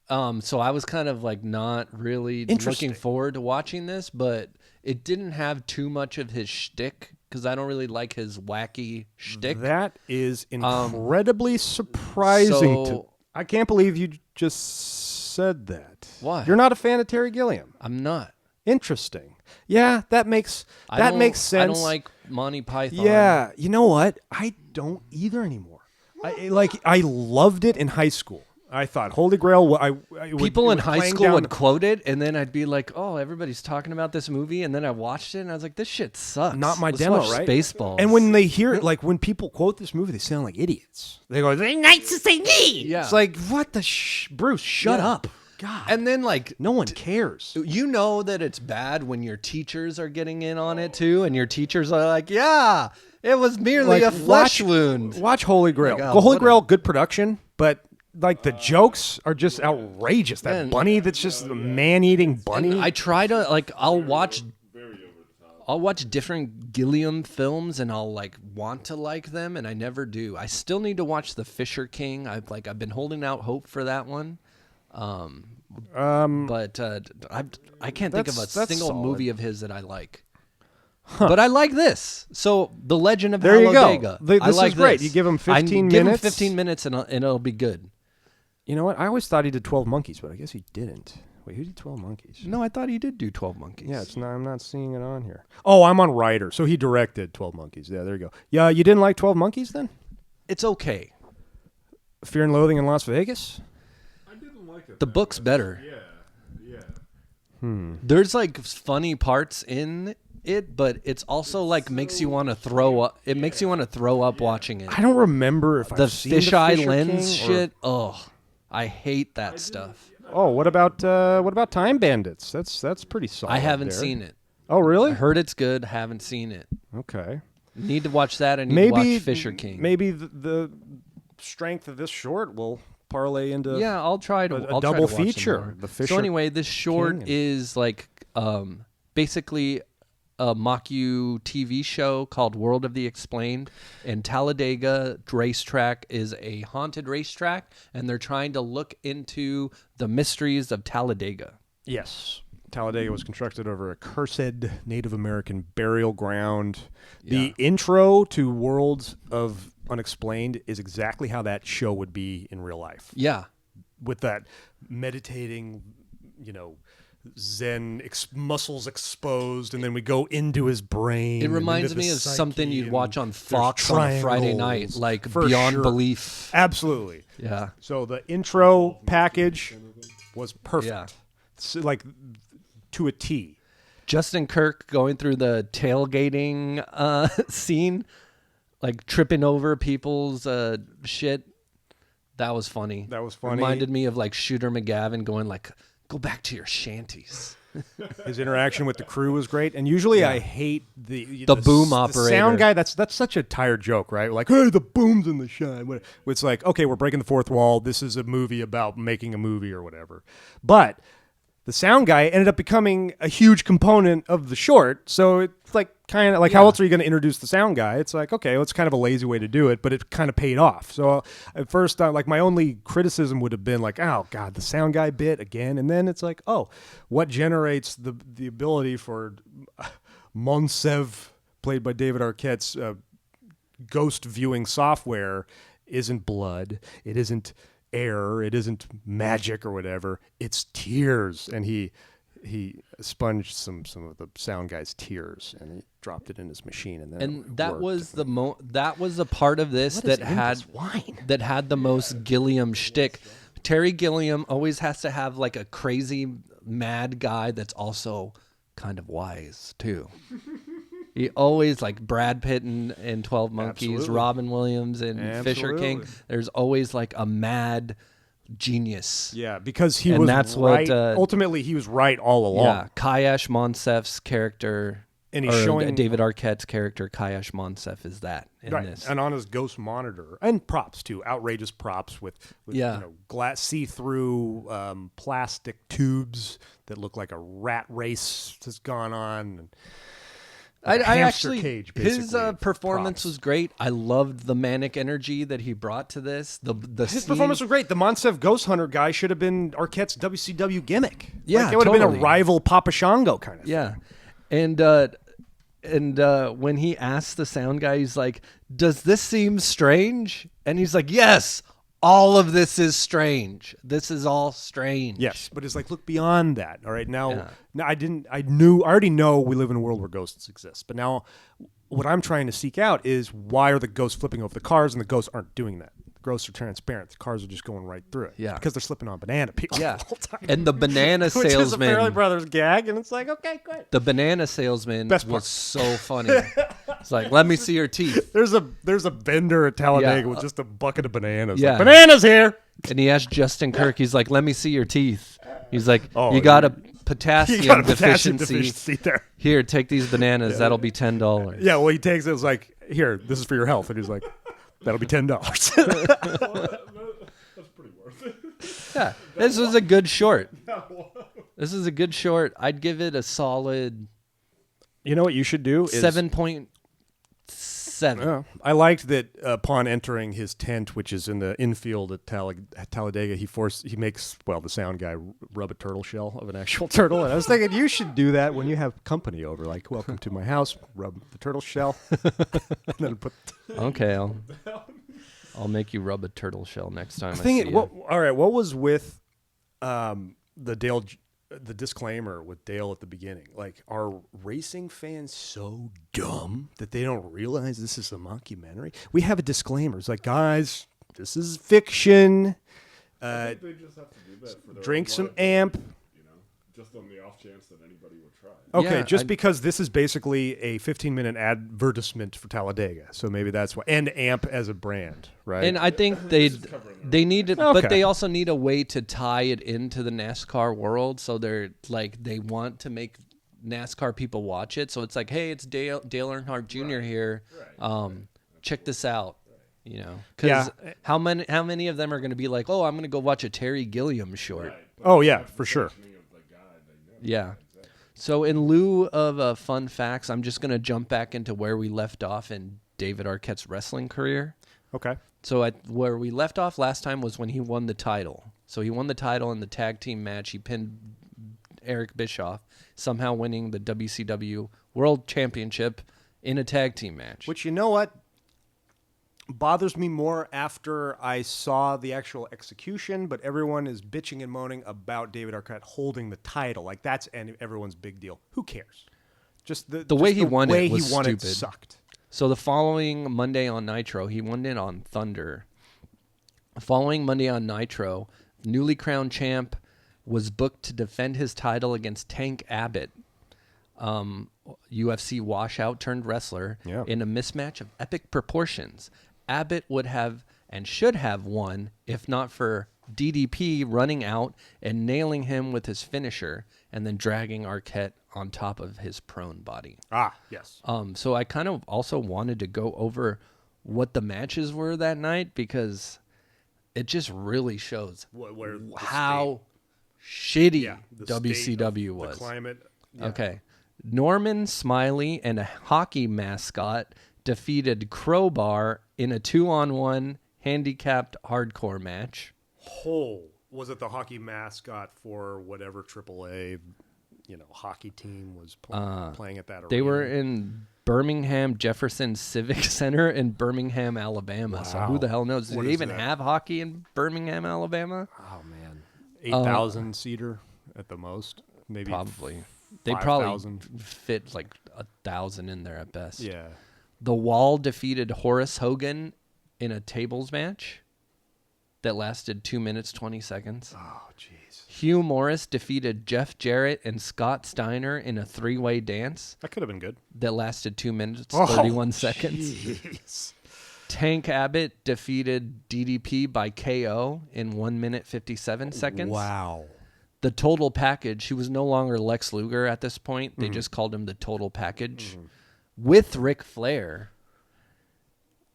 So I was kind of like not really Interesting. looking forward to watching this, but it didn't have too much of his shtick because I don't really like his wacky shtick. That is incredibly surprising. so- I can't believe you just said that. Why? You're not a fan of Terry Gilliam. I'm not. Interesting. Yeah, that makes sense. I don't like Monty Python. Yeah, you know what? I don't either anymore. I loved it in high school. I thought Holy Grail. People in high school would quote it, and then I'd be like, "Oh, everybody's talking about this movie," and then I watched it, and I was like, "This shit sucks." Not my Let's demo, watch right? Spaceballs. And when they hear it, like when people quote this movie, they sound like idiots. They go, "It's nice to say me." Yeah. It's like, what the Bruce? Shut Yeah. up. God. and then like No one cares. you know that it's bad when your teachers are getting in on it too, and your teachers are like, "Yeah, it was merely Like, a flesh wound." Watch Holy Grail. Like, oh, Go Holy whatever. Grail, good production, but like the jokes are just outrageous. That Man. bunny that's just a man-eating bunny. I try to like I'll watch Very over the top. I'll watch different Gilliam films and I'll like want to like them and I never do. I still need to watch The Fisher King. I've been holding out hope for that one. But I can't think of a That's single solid. movie of his that I like. But I like this. So The Legend of There you go. Hallowdega. This I like is great. this. You give him 15 Give him minutes. 15 minutes and it'll be good. You know what? I always thought he did 12 Monkeys, but I guess he didn't. Wait, who did 12 Monkeys? No, I thought he did do 12 Monkeys. Yeah, I'm not seeing it on here. Oh, I'm on Writer, so he directed 12 Monkeys. Yeah, there you go. Yeah, you didn't like 12 Monkeys then? It's okay. Fear and Loathing in Las Vegas? I didn't like it. The that book's much. better. Yeah. There's like funny parts in it, but it's also like makes you want to throw up. It makes you want to throw up watching it. I don't remember if The I've seen fisheye Fisher lens King or- shit. Oh, I hate that stuff. Oh, what about Time Bandits? That's pretty solid. I haven't there. seen it. Oh, I really? heard it's good. Haven't seen it. Okay. Need to watch that. I need to Maybe watch Fisher King. Maybe the strength of this short will parlay into Yeah, I'll try to. a I'll try double to watch some feature, more. The Fisher So anyway, this short King and- is like basically a mock-you TV show called World of the Explained. And Talladega racetrack is a haunted racetrack, and they're trying to look into the mysteries of Talladega. Yes. Talladega was constructed over a cursed Native American burial ground. The intro to Worlds of Unexplained is exactly how that show would be in real life. Yeah. With that meditating, Zen muscles exposed, and then we go into his brain. It and reminds into me the of something psyche, you'd and watch on there's Fox on a Friday night, triangles. like For Beyond sure. Belief. Absolutely. Yeah. So the intro package was perfect. Yeah. So, like to a T. Justin Kirk going through the tailgating scene, like tripping over people's shit. That was funny. That was funny. Reminded me of like Shooter McGavin going like, "Go back to your shanties." His interaction with the crew was great, and usually I hate the boom the operator. sound guy. That's such a tired joke, right? Like, hey, the boom's in the shine. It's like, okay, we're breaking the fourth wall. This is a movie about making a movie or whatever. But the sound guy ended up becoming a huge component of the short. So it's like kind of like, how else are you going to introduce the sound guy? It's like, okay, well, it's kind of a lazy way to do it, but it kind of paid off. So at first, like my only criticism would have been like, oh God, the sound guy bit again. And then it's like, oh, what generates the ability for Monsev, played by David Arquette's ghost viewing software, isn't blood. It isn't air, it isn't magic or whatever, it's tears. And he sponged some of the sound guy's tears and he dropped it in his machine, and then And that worked. was that was a part of this What is that in had this wine? that had the most Gilliam shtick. Terry Gilliam always has to have like a crazy mad guy that's also kind of wise too. He always, like Brad Pitt in 12 Monkeys, Absolutely. Robin Williams in Fisher King. Absolutely. There's always like a mad genius. Yeah, because he And was that's right. what, Ultimately, he was right all along. Yeah, Kayash Monsef's character, And he's or showing- David Arquette's character, Kayash Monsef, is that in Right. this. And on his ghost monitor, and props too, outrageous props with Yeah. glass see-through plastic tubes that look like a rat race has gone on. And like a I hamster actually, cage, his basically, of performance props. was great. I loved the manic energy that he brought to this. The His scene- performance was great. The Monsev Ghost Hunter guy should have been Arquette's WCW gimmick. Yeah, like, it would have been totally. a rival Papa Shango kind of. Yeah, and when he asked the sound guy, he's like, "Does this seem strange?" And he's like, "Yes, all of this is strange. This is all strange." Yes, but it's like, look beyond that. All right, now, Yeah. now I already know we live in a world where ghosts exist. But now, what I'm trying to seek out is why are the ghosts flipping over the cars and the ghosts aren't doing that? gross are transparent. The cars are just going right through it. Yeah. Because they're slipping on banana peel Yeah. the whole time. And the banana Which is a salesman. Fairley Brothers gag, and it's like, okay, good. The banana salesman Best part. was so funny. It's like, let me see your teeth. There's a vendor at Talladega Yeah. with just a bucket of bananas. Yeah. Like, bananas here. And he asked Justin Kirk, he's like, let me see your teeth. He's like, Oh, you got a You potassium, got a potassium deficiency. deficiency there. Here, take these bananas. That'll be $10. Yeah, well, he takes it. It's like, here, this is for your health. And he's like, that'll be $10. That's pretty worth it. Yeah, this was a good short. This is a good short. I'd give it a solid You know what you should do? Is, 7.7. I liked that upon entering his tent, which is in the infield at Talladega, he makes the sound guy rub a turtle shell of an actual turtle. And I was thinking you should do that when you have company over, like welcome to my house, rub the turtle shell, and then put. Okay, I'll make you rub a turtle shell next time I see Thing, you. all right, what was with the disclaimer with Dale at the beginning? Like, are racing fans so dumb that they don't realize this is a mockumentary? We have a disclaimer. It's like, guys, this is fiction. I think they just have to do that for their Drink own some life, amp. You know, just on the off chance that anybody would try. Okay, Yeah, just because this is basically a 15-minute advertisement for Talladega, so maybe that's why. And AMP as a brand, right? And I think they need to, Okay. but they also need a way to tie it into the NASCAR world. So they're like, they want to make NASCAR people watch it. So it's like, hey, it's Dale Earnhardt Jr. here. Check this out. You know, because how many of them are going to be like, oh, I'm going to go watch a Terry Gilliam short? Right. Oh yeah, for sure. Of the guy they know. Yeah. So in lieu of fun facts, I'm just going to jump back into where we left off in David Arquette's wrestling career. Okay. So where we left off last time was when he won the title. So he won the title in the tag team match. He pinned Eric Bischoff, somehow winning the WCW World Championship in a tag team match. Which, you know what, bothers me more after I saw the actual execution, but everyone is bitching and moaning about David Arquette holding the title. Like, that's everyone's big deal. Who cares? Just the way he won it was it stupid. sucked. So the following Monday on Nitro, he won it on Thunder. Following Monday on Nitro, newly crowned champ was booked to defend his title against Tank Abbott, UFC washout turned wrestler, in a mismatch of epic proportions. Abbott would have and should have won if not for DDP running out and nailing him with his finisher and then dragging Arquette on top of his prone body. Ah, yes. So I kind of also wanted to go over what the matches were that night because it just really shows how shitty the WCW was. The climate. Yeah. Okay. Norman Smiley and a hockey mascot defeated Crowbar in a 2-on-1 handicapped hardcore match. Was it the hockey mascot for whatever AAA, hockey team was playing at that arena? They were in Birmingham Jefferson Civic Center in Birmingham, Alabama. Wow. So who the hell knows? Do What they is even that? have hockey in Birmingham, Alabama? Oh, man. 8,000 seater at the most. Maybe Probably. They 5,000. probably fit like 1,000 in there at best. Yeah. The Wall defeated Horace Hogan in a tables match that lasted 2 minutes, 20 seconds. Oh, jeez. Hugh Morris defeated Jeff Jarrett and Scott Steiner in a three-way dance That could have been good. that lasted 2 minutes, 31 seconds. Jeez. Tank Abbott defeated DDP by KO in 1 minute, 57 seconds. Wow. The Total Package, he was no longer Lex Luger at this point. They just called him the Total Package. With Ric Flair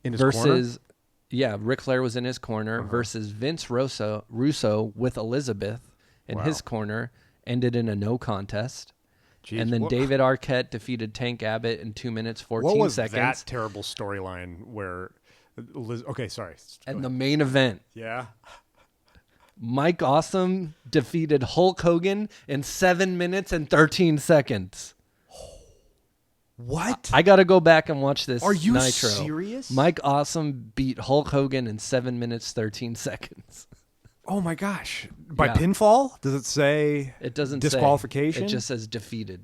In his corner? Ric Flair was in his corner versus Vince Russo with Elizabeth in his corner, ended in a no contest. Jeez, And then David Arquette defeated Tank Abbott in 2 minutes, 14 what was seconds. that terrible storyline where... Okay, sorry. And the main event, Yeah? Mike Awesome defeated Hulk Hogan in 7 minutes and 13 seconds. What? I got to go back and watch this. Are you Nitro. serious? Mike Awesome beat Hulk Hogan in 7 minutes, 13 seconds. Oh, my gosh. By Yeah. pinfall? Does it say It doesn't disqualification? say. It just says defeated.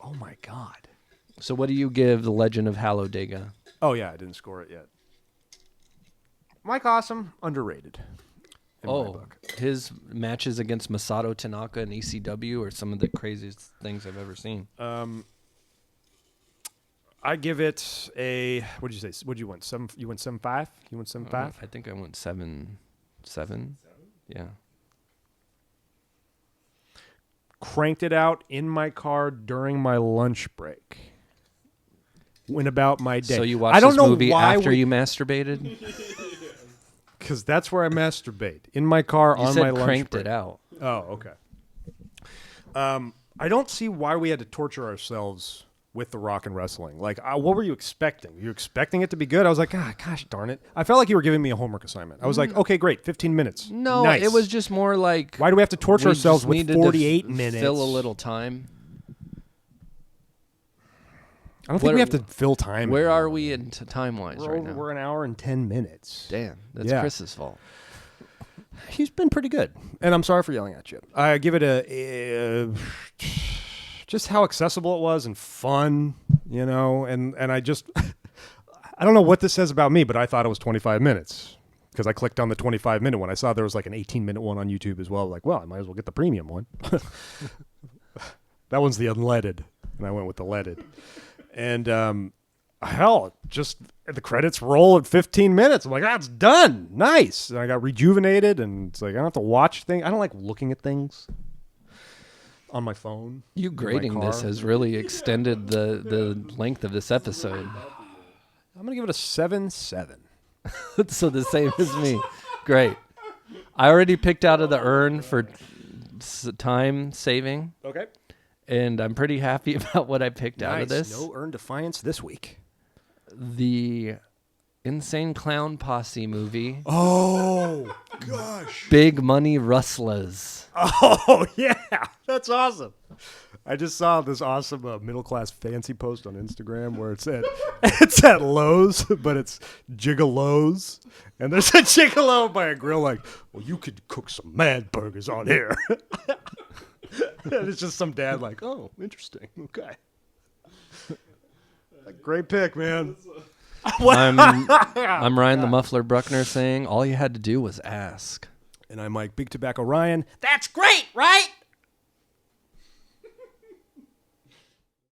Oh, my God. So what do you give The Legend of Hallowdega? Oh, yeah, I didn't score it yet. Mike Awesome, underrated. In my book. His matches against Masato Tanaka and ECW are some of the craziest things I've ever seen. I give it a. What'd you say? What'd you win? You went 7.5. You went 7.5. I think I went 7. Yeah. Cranked it out in my car during my lunch break. Went about my day. So you watched I don't this know movie why after you masturbated? Because that's where I masturbate. In my car You on said my lunch cranked break. it out. Oh, okay. I don't see why we had to torture ourselves with The Rock and wrestling. Like, what were you expecting? You expecting it to be good? I was like, gosh darn it. I felt like you were giving me a homework assignment. I was like, okay, great, 15 minutes. No, nice. it was just more like... Why do we have to torture we ourselves just with needed to 48 minutes? Fill a little time. I don't think we have to fill time. Where anymore. are we in time-wise right now? We're an hour and 10 minutes. Damn, that's Yeah. Chris's fault. He's been pretty good, and I'm sorry for yelling at you. I give it a just how accessible it was and fun, and I just I don't know what this says about me, but I thought it was 25 minutes because I clicked on the 25-minute one. I saw there was like an 18-minute one on YouTube as well. Like, well, I might as well get the premium one. That one's the unleaded, and I went with the leaded. And hell, just the credits roll at 15 minutes. I'm like, that's done. Nice. And I got rejuvenated, and it's like I don't have to watch things. I don't like looking at things on my phone. You in my grading this car. has really extended the length of this episode. I'm gonna give it a 7.7. So the same as me. Great. I already picked out of the urn for time saving, Okay. and I'm pretty happy about what I picked out of this. No earned defiance this week. The Insane Clown Posse movie, Oh gosh. Big Money Rustlers. Oh yeah, that's awesome. I just saw this awesome middle class fancy post on Instagram where it's at Lowe's, but it's Gigolos, and there's a Gigolo by a grill. Like, well, you could cook some mad burgers on here. And it's just some dad like, oh, interesting. Okay, great pick, man. I'm Ryan the Muffler Bruckner saying all you had to do was ask. And I'm Mike Big Tobacco Ryan. That's great, right?